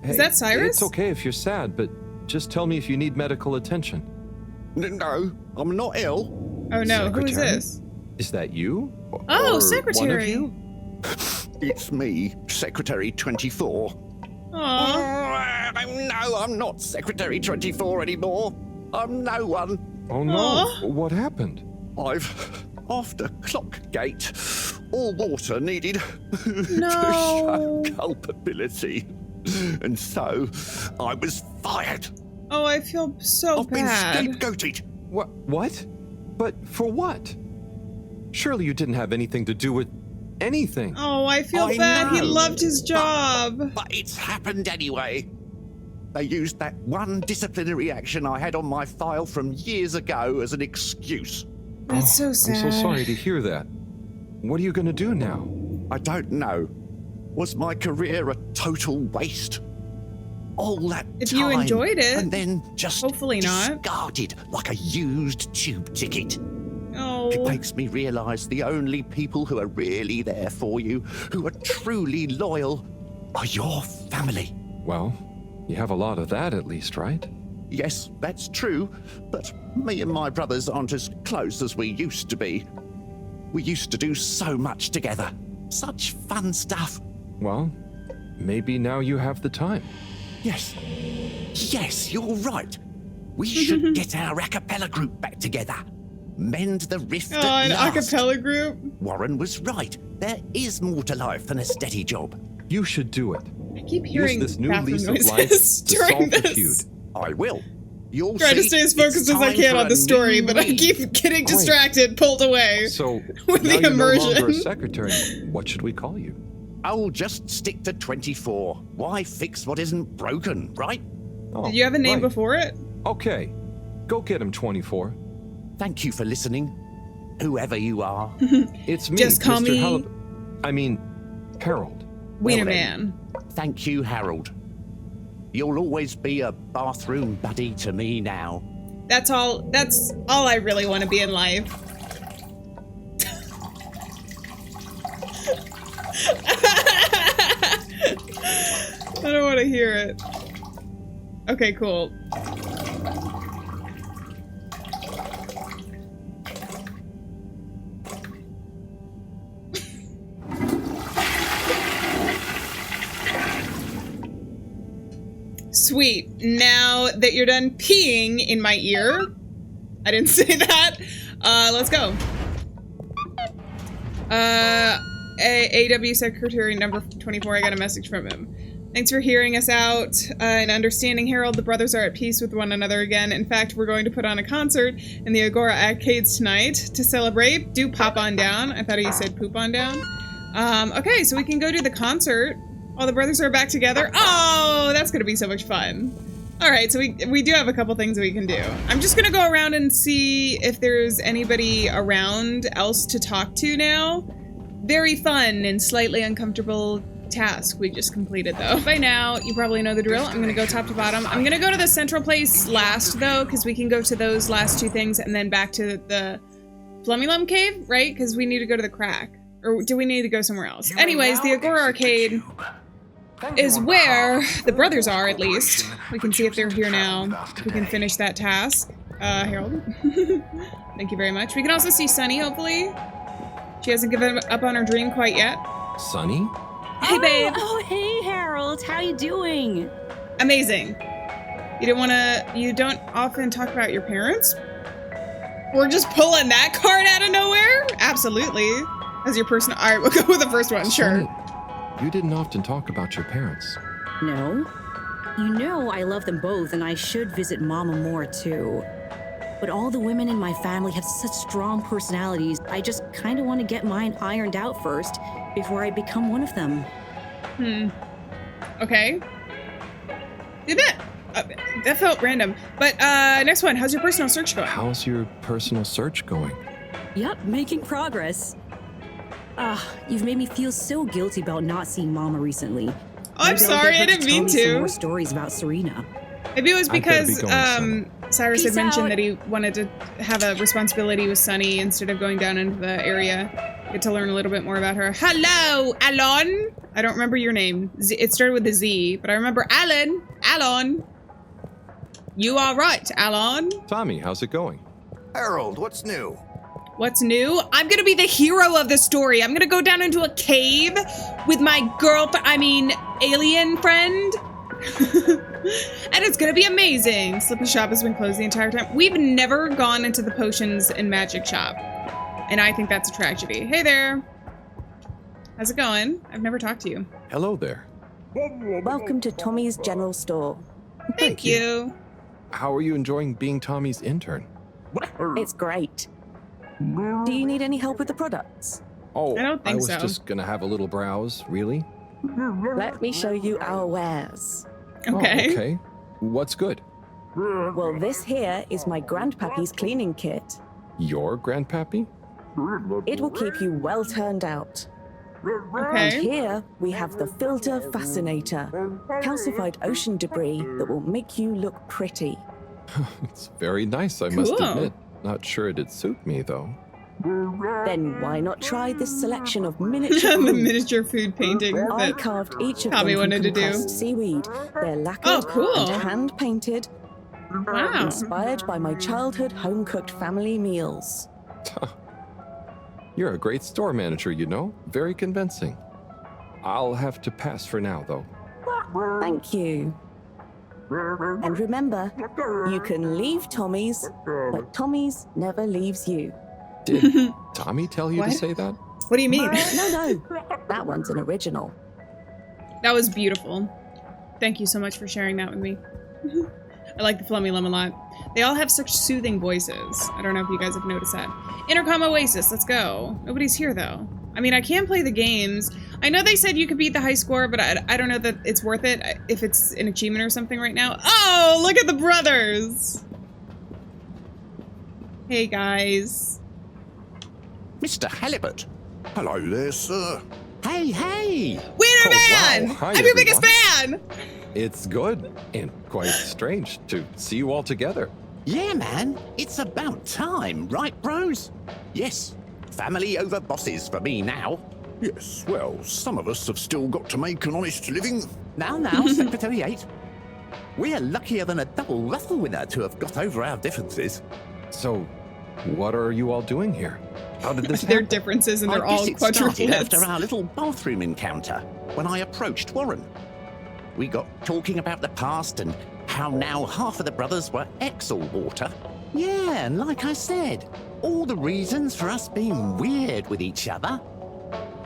Hey, Is that Cyrus? It's okay if you're sad, but just tell me if you need medical attention. No, I'm not ill. Oh no, who is Secretary? this? Is that you? Oh, Or secretary. One of you? It's me, Secretary 24. Aww. No, I'm not Secretary 24 anymore. I'm no one. Oh no, Aw. what happened? After Clockgate, all water needed No. to show culpability. And so, I was fired. Oh, I feel so I've bad. been scapegoated. What? But for what? Surely you didn't have anything to do with anything. Oh, I feel I bad. He know. loved his job. But it's happened anyway. They used that one disciplinary action I had on my file from years ago as an excuse. That's so sad. I'm so sorry to hear that. What are you gonna do now? I don't know. Was my career a total waste? All that If time, you enjoyed it, and then just hopefully not. discarded like a used tube ticket. Oh. It makes me realise the only people who are really there for you, who are truly loyal, are your family. Well, you have a lot of that at least, right? Yes, that's true, but me and my brothers aren't as close as we used to be. We used to do so much together. Such fun stuff. Well, maybe now you have the time. Yes. Yes, you're right. We should get our a cappella group back together. Mend the rift Oh, at an last. acapella group? Warren was right. There is more to life than a steady job. You should do it. I keep hearing Use this new bathroom lease of life noises to during solve the this. feud. I will. You'll Try to see stay as it's focused as I time can for on a the story, new but I lead. keep getting distracted, pulled away. So, With now the you're no longer a immersion. secretary. What should we call you? I'll just stick to 24. Why fix what isn't broken, right? Oh, Did you have a name right. before it? Okay. Go get him, 24. Thank you for listening, whoever you are. It's me, Just call Mr. me- Halibut. I mean, Harold. Wiener then. Man. Thank you, Harold. You'll always be a bathroom buddy to me now. That's all I really want to be in life. I don't want to hear it. Okay, cool. Sweet. Now that you're done peeing in my ear, I didn't say that. Let's go. AW Secretary number 24, I got a message from him. Thanks for hearing us out and understanding, Harold. The brothers are at peace with one another again. In fact, we're going to put on a concert in the Agora Arcades tonight to celebrate. Do pop on down. I thought you said poop on down. Okay, so we can go to the concert while the brothers are back together. Oh, that's going to be so much fun. All right, so we do have a couple things we can do. I'm just going to go around and see if there's anybody around else to talk to now. Very fun and slightly uncomfortable task we just completed, though. By now, you probably know the drill. I'm going to go top to bottom. I'm going to go to the central place last, though, because we can go to those last two things and then back to the Flumulum Cave, right? Because we need to go to the crack. Or do we need to go somewhere else? Anyways, the Agora Arcade is where the brothers are, at least. We can see if they're here now. If we can finish that task. Harold. Thank you very much. We can also see Sunny, hopefully. She hasn't given up on her dream quite yet. Sunny? Hey, babe. Oh, hey, Harold. How you doing? Amazing. You don't often talk about your parents? We're just pulling that card out of nowhere? Absolutely. As your person, all right, we'll go with the first one, sure. Sunny, you didn't often talk about your parents. No. You know I love them both, and I should visit Mama more, too. But all the women in my family have such strong personalities, I just kind of want to get mine ironed out first before I become one of them. Okay. Did that? That felt random. But next one, how's your personal search going? How's your personal search going? Yep, making progress. You've made me feel so guilty about not seeing Mama recently. I'm Maybe I'll sorry, get her I didn't tell mean me some to. more stories about Serena. Maybe it was I better be because going, Sunny. Cyrus had Peace mentioned out. that he wanted to have a responsibility with Sunny instead of going down into the area. Get to learn a little bit more about her. Hello, Alieann. I don't remember your name. It started with a Z, but I remember Alieann. Alieann. You are right, Alieann. Tommy, how's it going? Harold, what's new? What's new? I'm gonna be the hero of the story. I'm gonna go down into a cave with my alien friend. And it's gonna be amazing. Slippy shop has been closed the entire time. We've never gone into the potions and magic shop. And I think that's a tragedy. Hey there. How's it going? I've never talked to you. Hello there. Welcome to Tommy's General Store. Thank you. How are you enjoying being Tommy's intern? It's great. Do you need any help with the products? Oh, I don't think was so. just gonna have a little browse, really? Let me show you our wares. Okay. Oh, okay. What's good? Well, this here is my grandpappy's cleaning kit. Your grandpappy? It will keep you well turned out. And Okay. here we have the filter fascinator, calcified ocean debris that will make you look pretty. It's very nice, I must Cool. admit. Not sure it'd suit me, though. Then why not try this selection of miniature The food? miniature food painting I that carved each of Tommy them from wanted to do. compressed seaweed. They're lacquered Oh, cool. and hand-painted, wow. inspired by my childhood home-cooked family meals. You're a great store manager, you know. Very convincing. I'll have to pass for now, though. Thank you. And remember, you can leave Tommy's, but Tommy's never leaves you. Did Tommy tell you What? to say that? What do you mean? No, that one's an original. That was beautiful. Thank you so much for sharing that with me. I like the Flummy Lum a lot. They all have such soothing voices. I don't know if you guys have noticed that. Intercom Oasis, let's go. Nobody's here though. I mean, I can play the games. I know they said you could beat the high score, but I don't know that it's worth it if it's an achievement or something right now. Oh, look at the brothers. Hey guys. Mr. Halibut. Hello there, sir. Hey, hey! Winner Man! Wow. Hi, I'm your biggest everyone. fan! It's good and quite strange to see you all together. Yeah, man. It's about time, right, bros? Yes. Family over bosses for me now. Yes, well, some of us have still got to make an honest living. Now, Secretary 8. We're luckier than a double ruffle winner to have got over our differences. So, what are you all doing here? How did this Their happen? differences and I they're guess all it started quadruplets. after our little bathroom encounter when I approached Warren. We got talking about the past and how now half of the brothers were ex-all-water. Yeah, and like I said, all the reasons for us being weird with each other,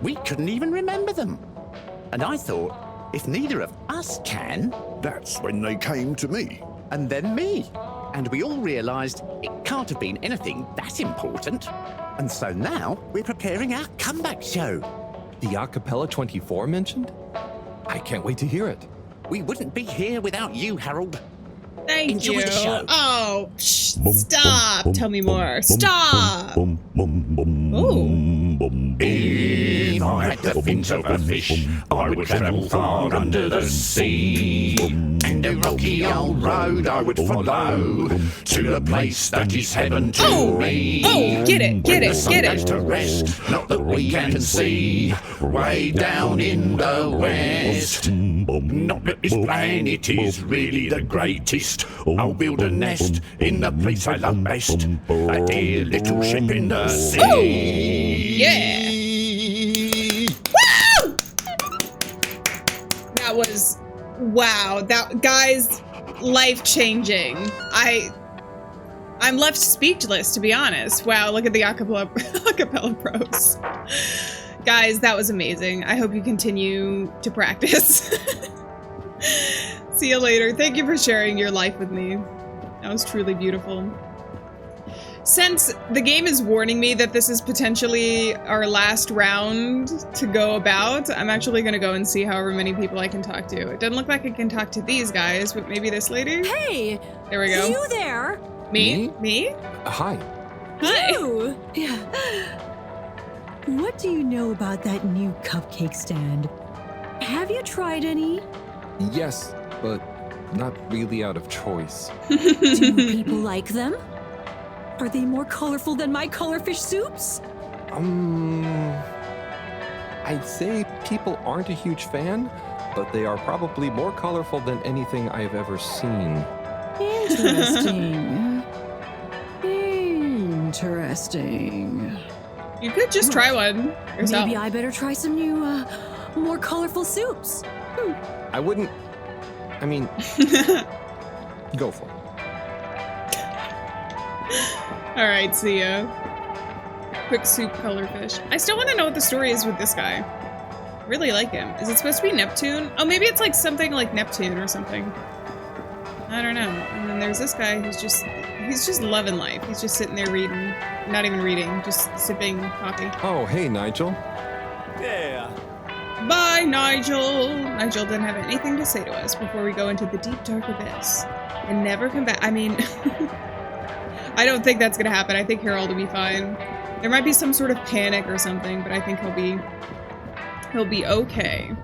we couldn't even remember them. And I thought, if neither of us can... That's when they came to me. And then me. And we all realised it can't have been anything that important. And so now we're preparing our comeback show. The Acapella 24 mentioned? I can't wait to hear it. We wouldn't be here without you, Harold. Thank Enjoy you. the show. Oh, stop. Tell me more. Stop. Ooh. If I had the fins of a fish, I would travel far under the sea. And a rocky old road I would follow to the place that is heaven to me. Oh, get it, get When the it, sun get goes it. to rest, not that we can see, way down in the west. Not that this planet is really the greatest. I'll build a nest in the place I love best, a dear little ship in the sea. Yeah. Woo! That was, wow. That, guys, life-changing. I'm left speechless, to be honest. Wow, look at the acapella pros. Guys, that was amazing. I hope you continue to practice. See you later. Thank you for sharing your life with me. That was truly beautiful. Since the game is warning me that this is potentially our last round to go about, I'm actually going to go and see however many people I can talk to. It doesn't look like I can talk to these guys, but maybe this lady? Hey! There we go. You there? Me? Me? Hi. Hi. You! Yeah. What do you know about that new cupcake stand? Have you tried any? Yes, but not really out of choice. Do people like them? Are they more colorful than my colorfish soups? I'd say people aren't a huge fan, but they are probably more colorful than anything I've ever seen. Interesting. Interesting. You could just try one yourself. Maybe I better try some new, more colorful soups. I wouldn't... I mean... go for it. Alright, see ya. Quick soup colorfish. I still want to know what the story is with this guy. Really like him. Is it supposed to be Neptune? Oh, maybe it's like something like Neptune or something. I don't know. And then there's this guy who's just... He's just loving life. He's just sitting there reading. Not even reading, just sipping coffee. Oh, hey, Nigel. Yeah. Bye, Nigel! Nigel didn't have anything to say to us before we go into the deep, dark abyss. And never come back. I mean... I don't think that's gonna happen. I think Harold will be fine. There might be some sort of panic or something, but I think he'll be okay.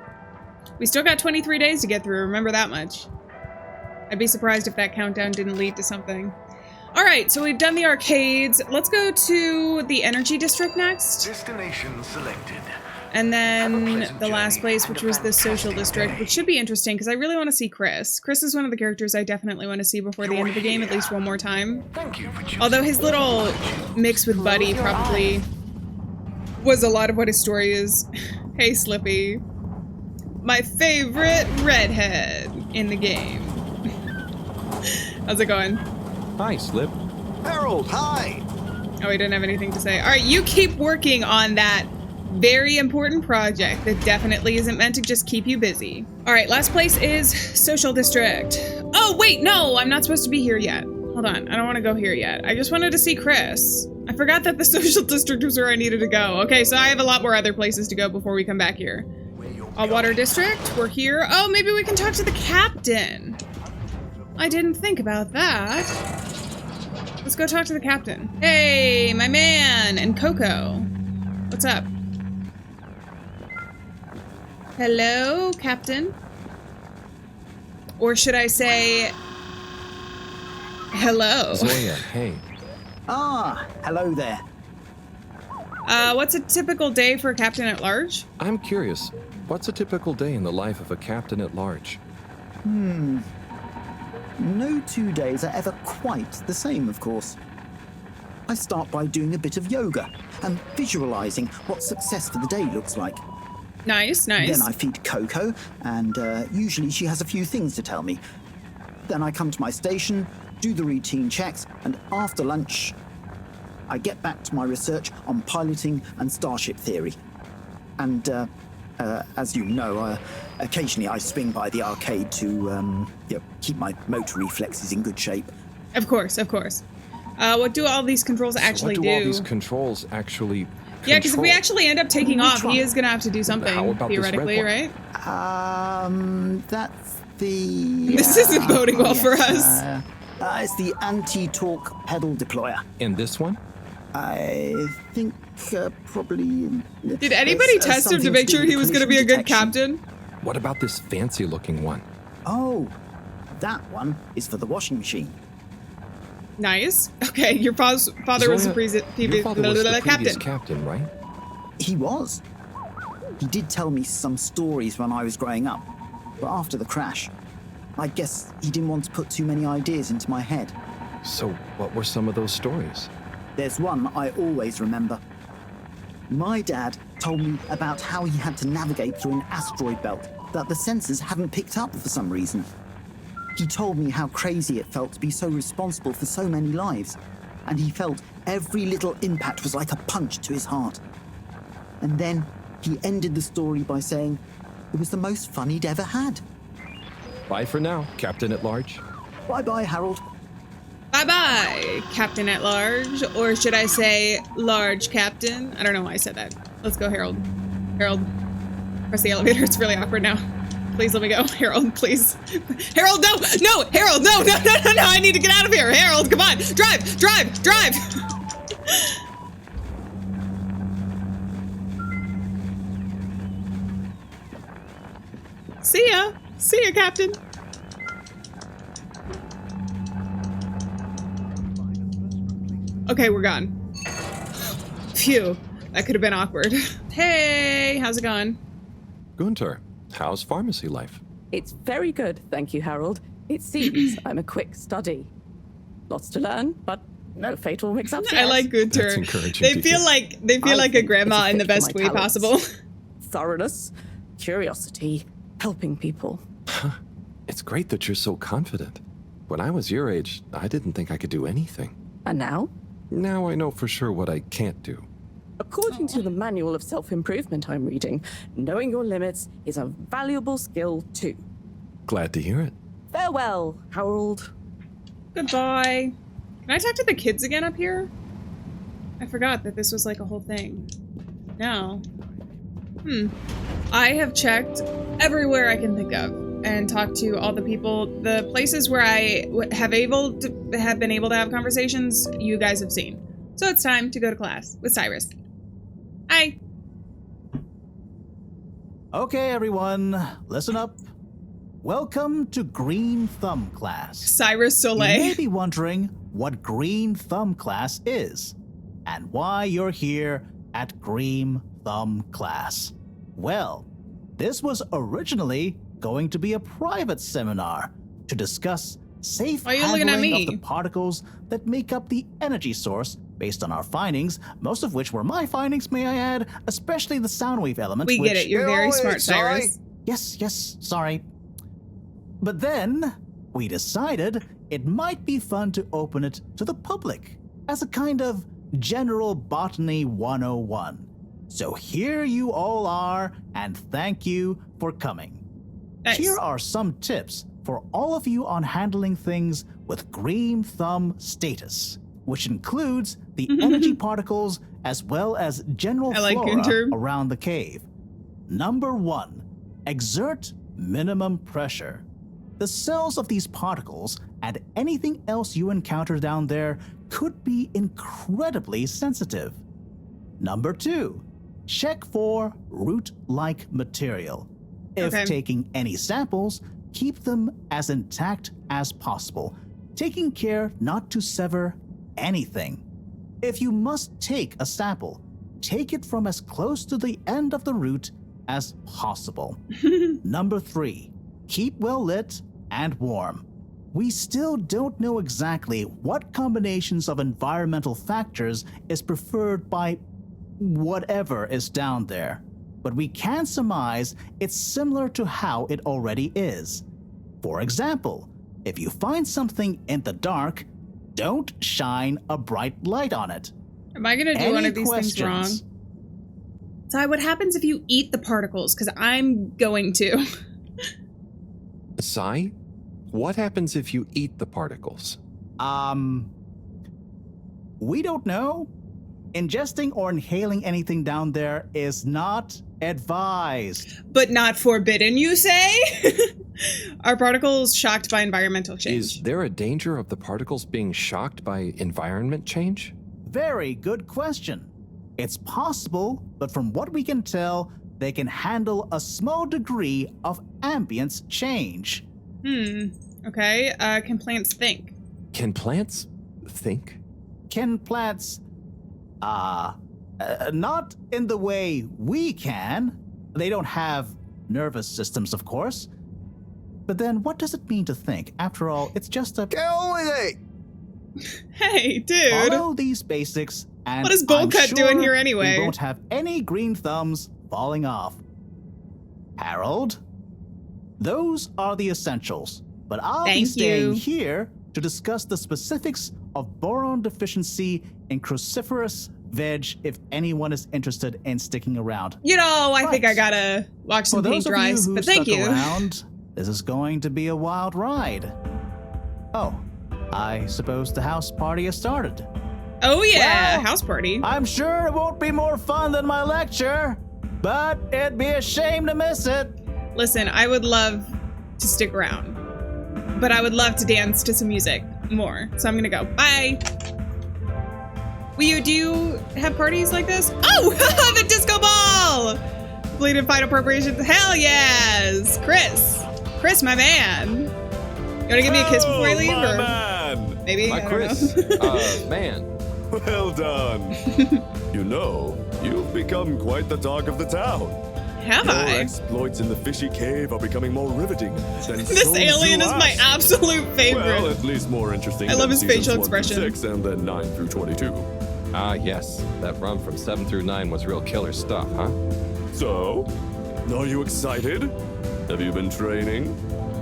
We still got 23 days to get through, remember that much. I'd be surprised if that countdown didn't lead to something. Alright, so we've done the arcades. Let's go to the energy district next. Destination selected. And then the last place, which was the social district, which should be interesting because I really want to see Chris. Chris is one of the characters I definitely want to see before the end of the game, at least one more time. Thank you for choosing. Although his little mix with Buddy probably was a lot of what his story is. Hey, Slippy. My favorite redhead in the game. How's it going? Hi, Slip. Harold, hi! Oh, he didn't have anything to say. All right, you keep working on that very important project that definitely isn't meant to just keep you busy. All right, last place is Social District. Oh, wait, no, I'm not supposed to be here yet. Hold on, I don't want to go here yet. I just wanted to see Chris. I forgot that the Social District was where I needed to go. Okay, so I have a lot more other places to go before we come back here. Water District, we're here. Oh, maybe we can talk to the captain. I didn't think about that. Let's go talk to the captain. Hey, my man, and Coco. What's up? Hello, Captain. Or should I say, hello? Zoya, hey. Ah, hello there. What's a typical day for a captain at large? I'm curious. What's a typical day in the life of a captain at large? No 2 days are ever quite the same, of course. I start by doing a bit of yoga and visualizing what success for the day looks like. Nice, nice. Then I feed Coco, and usually she has a few things to tell me. Then I come to my station, do the routine checks, and after lunch, I get back to my research on piloting and starship theory. And as you know, occasionally I swing by the arcade to keep my motor reflexes in good shape. Of course, of course. What do all these controls actually do? What do all these controls actually Yeah, because if we control? actually end up taking off, he is going to have to do something, How about this red theoretically, one? right? That's the... This isn't boding well for us. It's the anti-torque pedal deployer. And this one? I think probably... Did anybody test him to make sure he was going to be a good captain? What about this fancy-looking one? Oh, that one is for the washing machine. Nice. Okay, your father was the Your father was the previous captain, right? He was. He did tell me some stories when I was growing up, but after the crash, I guess he didn't want to put too many ideas into my head. So, what were some of those stories? There's one I always remember. My dad told me about how he had to navigate through an asteroid belt that the sensors hadn't picked up for some reason. He told me how crazy it felt to be so responsible for so many lives, and he felt every little impact was like a punch to his heart. And then he ended the story by saying it was the most fun he'd ever had. Bye for now, Captain at Large. Bye-bye, Harold. Bye-bye, Captain at Large. Or should I say, Large Captain? I don't know why I said that. Let's go, Harold. Harold, press the elevator. It's really awkward now. Please let me go. Harold, please. Harold, no! No! Harold, no! No, no, no, no! I need to get out of here! Harold, come on! Drive! Drive! Drive! See ya! See ya, Captain! Okay, we're gone. Phew. That could have been awkward. Hey! How's it going? Gunter, how's pharmacy life? It's very good, thank you, Harold. It seems I'm a quick study. Lots to learn, but no fatal mix-ups I yet. like Gunter. That's encouraging They to feel hear. like a grandma it's a in the fit for best my way talents. possible. Thoroughness, curiosity, helping people. It's great that you're so confident. When I was your age, I didn't think I could do anything. And now? Now I know for sure what I can't do. According to the manual of self-improvement I'm reading, knowing your limits is a valuable skill too. Glad to hear it. Farewell, Harold. Goodbye. Can I talk to the kids again up here? I forgot that this was like a whole thing. No. I have checked everywhere I can think of and talked to all the people. The places where I have been able to have conversations, you guys have seen. So it's time to go to class with Cyrus. Hi. Okay, everyone, listen up. Welcome to Green Thumb class. Cyrus You may Soleil. be wondering what Green Thumb class is and why you're here at Green Thumb class. Well, this was originally going to be a private seminar to discuss safe Why are you looking at handling me? of the particles that make up the energy source based on our findings, most of which were my findings, may I add, especially the sound wave element. We which, get it. You're very smart, Cyrus. Yes, sorry. But then we decided it might be fun to open it to the public as a kind of general botany 101. So here you all are, and thank you for coming. Nice. Here are some tips for all of you on handling things with green thumb status, which includes the energy particles as well as general flora around the cave. Number 1, exert minimum pressure. The cells of these particles and anything else you encounter down there could be incredibly sensitive. Number 2, check for root-like material. If taking any samples, keep them as intact as possible, taking care not to sever anything. If you must take a sample, take it from as close to the end of the root as possible. Number 3, keep well lit and warm. We still don't know exactly what combinations of environmental factors is preferred by whatever is down there, but we can surmise it's similar to how it already is. For example, if you find something in the dark, don't shine a bright light on it. Am I gonna do one of these things wrong? So what happens if you eat the particles? Because I'm going to. Sai, what happens if you eat the particles? We don't know. Ingesting or inhaling anything down there is not advised. But not forbidden, you say? Are particles shocked by environmental change? Is there a danger of the particles being shocked by environment change? Very good question. It's possible, but from what we can tell, they can handle a small degree of ambience change. Okay, can plants think? Can plants think? Can plants, not in the way we can. They don't have nervous systems, of course. But then what does it mean to think? After all, it's just a... Get with it! Hey, dude. Follow these basics, and what is Bullcut doing here anyway? We won't have any green thumbs falling off. Harold, those are the essentials, but I'll be staying here to discuss the specifics of boron deficiency in cruciferous veg if anyone is interested in sticking around. You know, I think I gotta watch some paint dries, but thank you. Around, this is going to be a wild ride. Oh, I suppose the house party has started. Oh yeah, well, house party. I'm sure it won't be more fun than my lecture, but it'd be a shame to miss it. Listen, I would love to stick around, but I would love to dance to some music more, so I'm gonna go. Bye. Do you have parties like this? Oh, the disco ball! Completed final preparations. Hell yes! Chris, my man. You wanna give me a kiss before I leave? My or man. Maybe? My Chris, man. Well done. You know, you've become quite the talk of the town. Have Your I? exploits in the fishy cave are becoming more riveting than This alien is my absolute favorite. Well, at least more interesting. I love his facial 1 through expression. 6 and then 9 through 22. Ah, yes. That run from 7 through 9 was real killer stuff, huh? So, are you excited? Have you been training?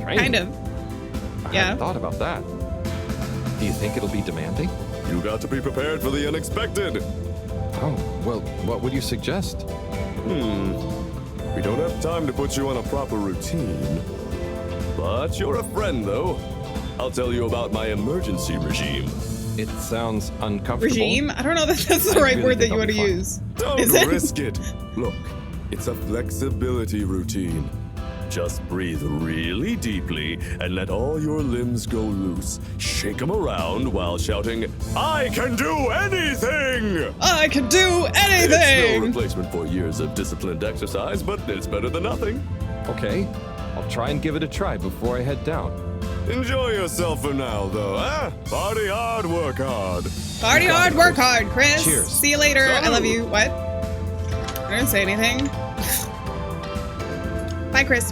Kind of. I Yeah. hadn't thought about that. Do you think it'll be demanding? You got to be prepared for the unexpected. Oh, well, what would you suggest? We don't have time to put you on a proper routine. But you're a friend, though. I'll tell you about my emergency regime. It sounds uncomfortable. Regime? I don't know that that's the right word that you want to use. Don't Is it? risk it. Look, it's a flexibility routine. Just breathe really deeply and let all your limbs go loose. Shake them around while shouting, "I can do anything!" I can do It's anything! no replacement for years of disciplined exercise, but it's better than nothing. Okay, I'll try and give it a try before I head down. Enjoy yourself for now, though, eh? Party hard, work hard. Party hard, work hard, Chris. Cheers. See you later. I love you. What? I didn't say anything. Bye, Chris.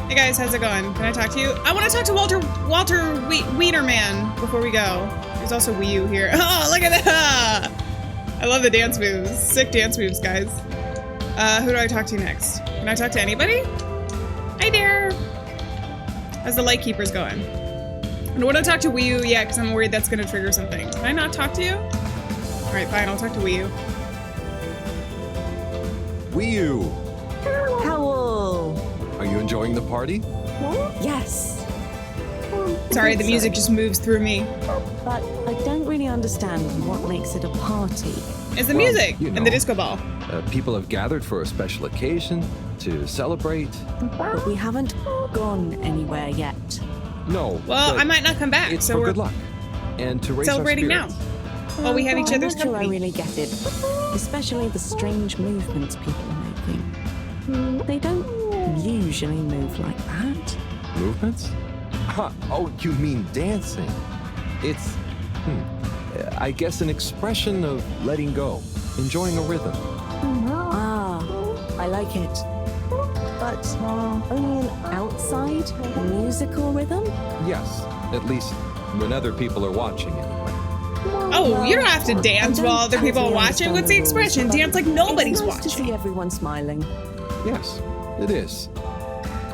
Hey guys, how's it going? Can I talk to you? I want to talk to Walter Wienerman before we go. There's also Wii U here. Oh, look at that! I love the dance moves. Sick dance moves, guys. Who do I talk to next? Can I talk to anybody? Hi there. How's the Lightkeepers going? I don't want to talk to Wii U yet because I'm worried that's going to trigger something. Can I not talk to you? Alright, fine. I'll talk to Wii U. Wii-U! Howl! Are you enjoying the party? Yes. Sorry, the music just moves through me. But I don't really understand what makes it a party. It's the Well, music you and the know. disco ball. People have gathered for a special occasion to celebrate. But we haven't gone anywhere yet. No. Well, but I might not come back, it's so for we're good luck. And to raise celebrating our now. spirits. While we have each I'm other's not sure I company. really get it, especially the strange movements people are making. They don't usually move like that. Movements? Oh, you mean dancing? It's, I guess an expression of letting go, enjoying a rhythm. Ah, I like it. But only an outside musical rhythm? Yes, at least when other people are watching anyway. Oh, you don't have to dance I don't while other people are totally watching. What's the understand rules, expression? but Dance like nobody's it's nice to watching. see everyone smiling. Yes, it is.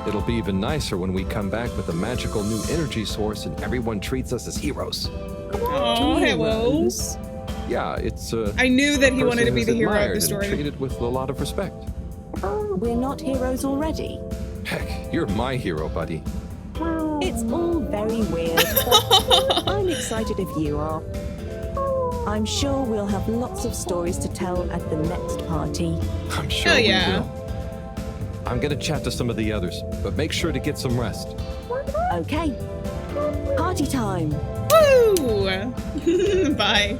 It'll be even nicer when we come back with a magical new energy source and everyone treats us as heroes. Oh, hello. Heroes. Yeah, it's I knew that he a wanted to person be who's the hero of admired the and story. treated with a lot of respect. We're not heroes already. Heck, you're my hero, buddy. It's all very weird, but I'm excited if you are. I'm sure we'll have lots of stories to tell at the next party. I'm sure Hell yeah. we will. I'm gonna chat to some of the others, but make sure to get some rest. Okay. Party time. Woo! Bye.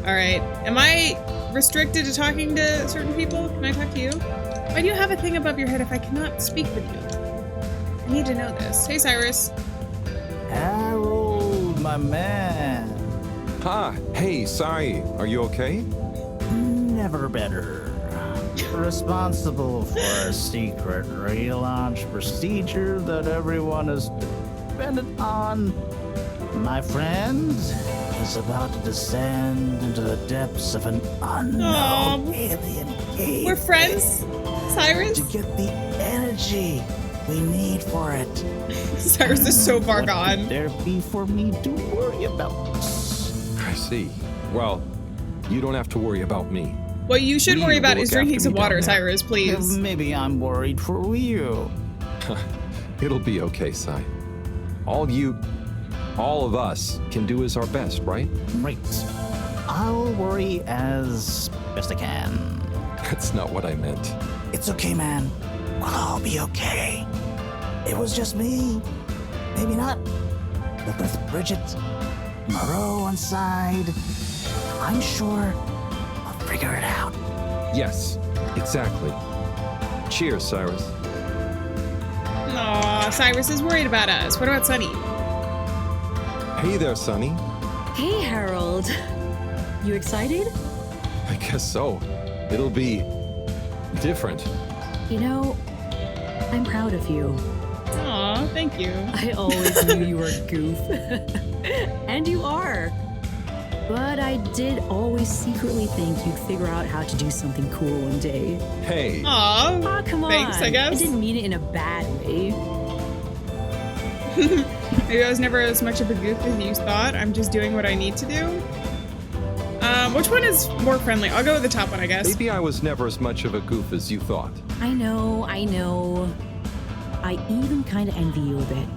All right. Am I restricted to talking to certain people? Can I talk to you? Why do you have a thing above your head if I cannot speak with you? I need to know this. Hey, Cyrus. Harold, my man. Hey, Sai, are you okay? Never better. Responsible for a secret relaunch procedure that everyone is dependent on. My friend is about to descend into the depths of an unknown alien cave. We're friends, Cyrus? To get the energy we need for it. Cyrus is so far What gone. could there be for me to worry about? I see. Well, you don't have to worry about me. What you should We worry about will is look drinking after some me down water, there. Cyrus, please. Maybe I'm worried for you. It'll be okay, Sai. All of us can do is our best, right? Right. I'll worry as best I can. That's not what I meant. It's okay, man. We'll all be okay. It was just me. Maybe not. But with Bridget, Moreau on side, I'm sure I'll figure it out. Yes, exactly. Cheers, Cyrus. Aw, Cyrus is worried about us. What about Sunny? Hey there, Sonny. Hey, Harold. You excited? I guess so. It'll be different. You know, I'm proud of you. Aw, thank you. I always knew you were a goof. And you are. But I did always secretly think you'd figure out how to do something cool one day. Hey. Aw, Aw, come on. thanks, I guess. I didn't mean it in a bad way. Maybe I was never as much of a goof as you thought. I'm just doing what I need to do. Which one is more friendly? I'll go with the top one, I guess. Maybe I was never as much of a goof as you thought. I know. I even kind of envy you a bit.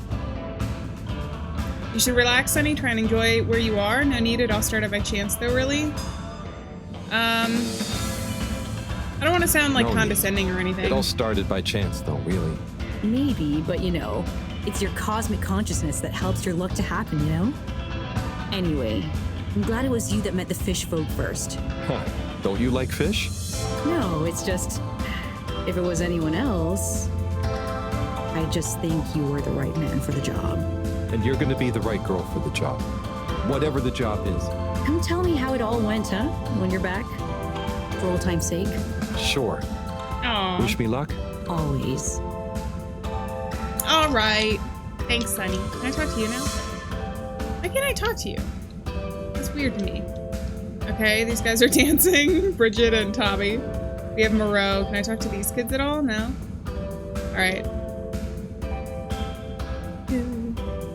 You should relax, Sunny. Try and enjoy where you are. No need it all started by chance, though, really. I don't want to sound like No need. condescending or anything. It all started by chance, though, really. Maybe, but you know, it's your cosmic consciousness that helps your luck to happen, you know? Anyway, I'm glad it was you that met the fish folk first. Huh. Don't you like fish? No, it's just, if it was anyone else, I just think you were the right man for the job. And you're gonna be the right girl for the job. Whatever the job is. Come tell me how it all went, huh? When you're back? For old time's sake? Sure. Aw. Wish me luck? Always. All right. Thanks, Sunny. Can I talk to you now? Why can't I talk to you? That's weird to me. Okay, these guys are dancing. Bridget and Tommy. We have Moreau. Can I talk to these kids at all? No? All right.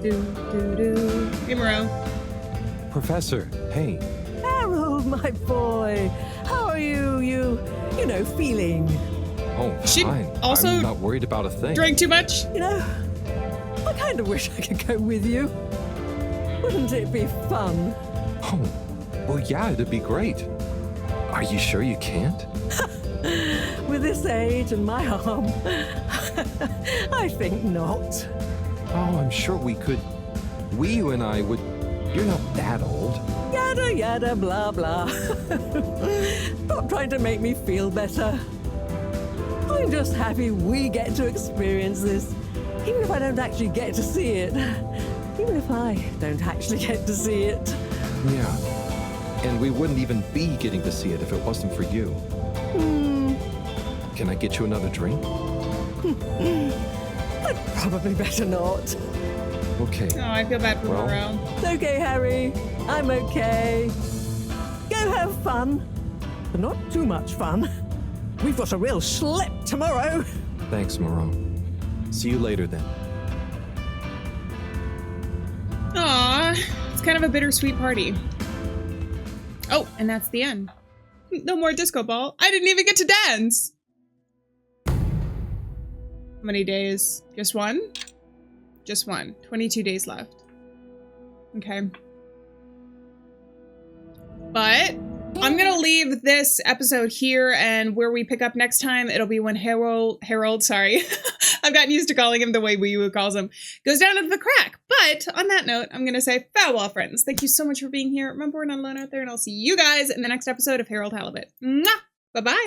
Do. Hey, Moreau. Professor, hey. Harold, my boy. How are you? You know, feeling. Oh, She fine. also I'm not worried about a thing. Drank too much? You know, I kind of wish I could go with you. Wouldn't it be fun? Oh, well, yeah, it'd be great. Are you sure you can't? With this age and my arm, I think not. Oh, I'm sure we could. You and I would. You're not that old. Yada yada blah blah. Stop trying to make me feel better. I'm just happy we get to experience this, even if I don't actually get to see it. Even if I don't actually get to see it. Yeah. And we wouldn't even be getting to see it if it wasn't for you. Can I get you another drink? I'd probably better not. Okay. Oh, I feel bad for Well. Moreau. It's okay, Harry. I'm okay. Go have fun. But not too much fun. We've got a real schlep tomorrow. Thanks, Moreau. See you later then. Aw, it's kind of a bittersweet party. Oh, and that's the end. No more disco ball. I didn't even get to dance. How many days? Just one? Just one. 22 days left. Okay. But I'm gonna leave this episode here, and where we pick up next time, it'll be when Harold, sorry. I've gotten used to calling him the way Wii calls him, goes down into the crack. But on that note, I'm gonna say farewell, friends. Thank you so much for being here. Remember, we're not alone out there, and I'll see you guys in the next episode of Harold Halibut. Mwah! Bye-bye.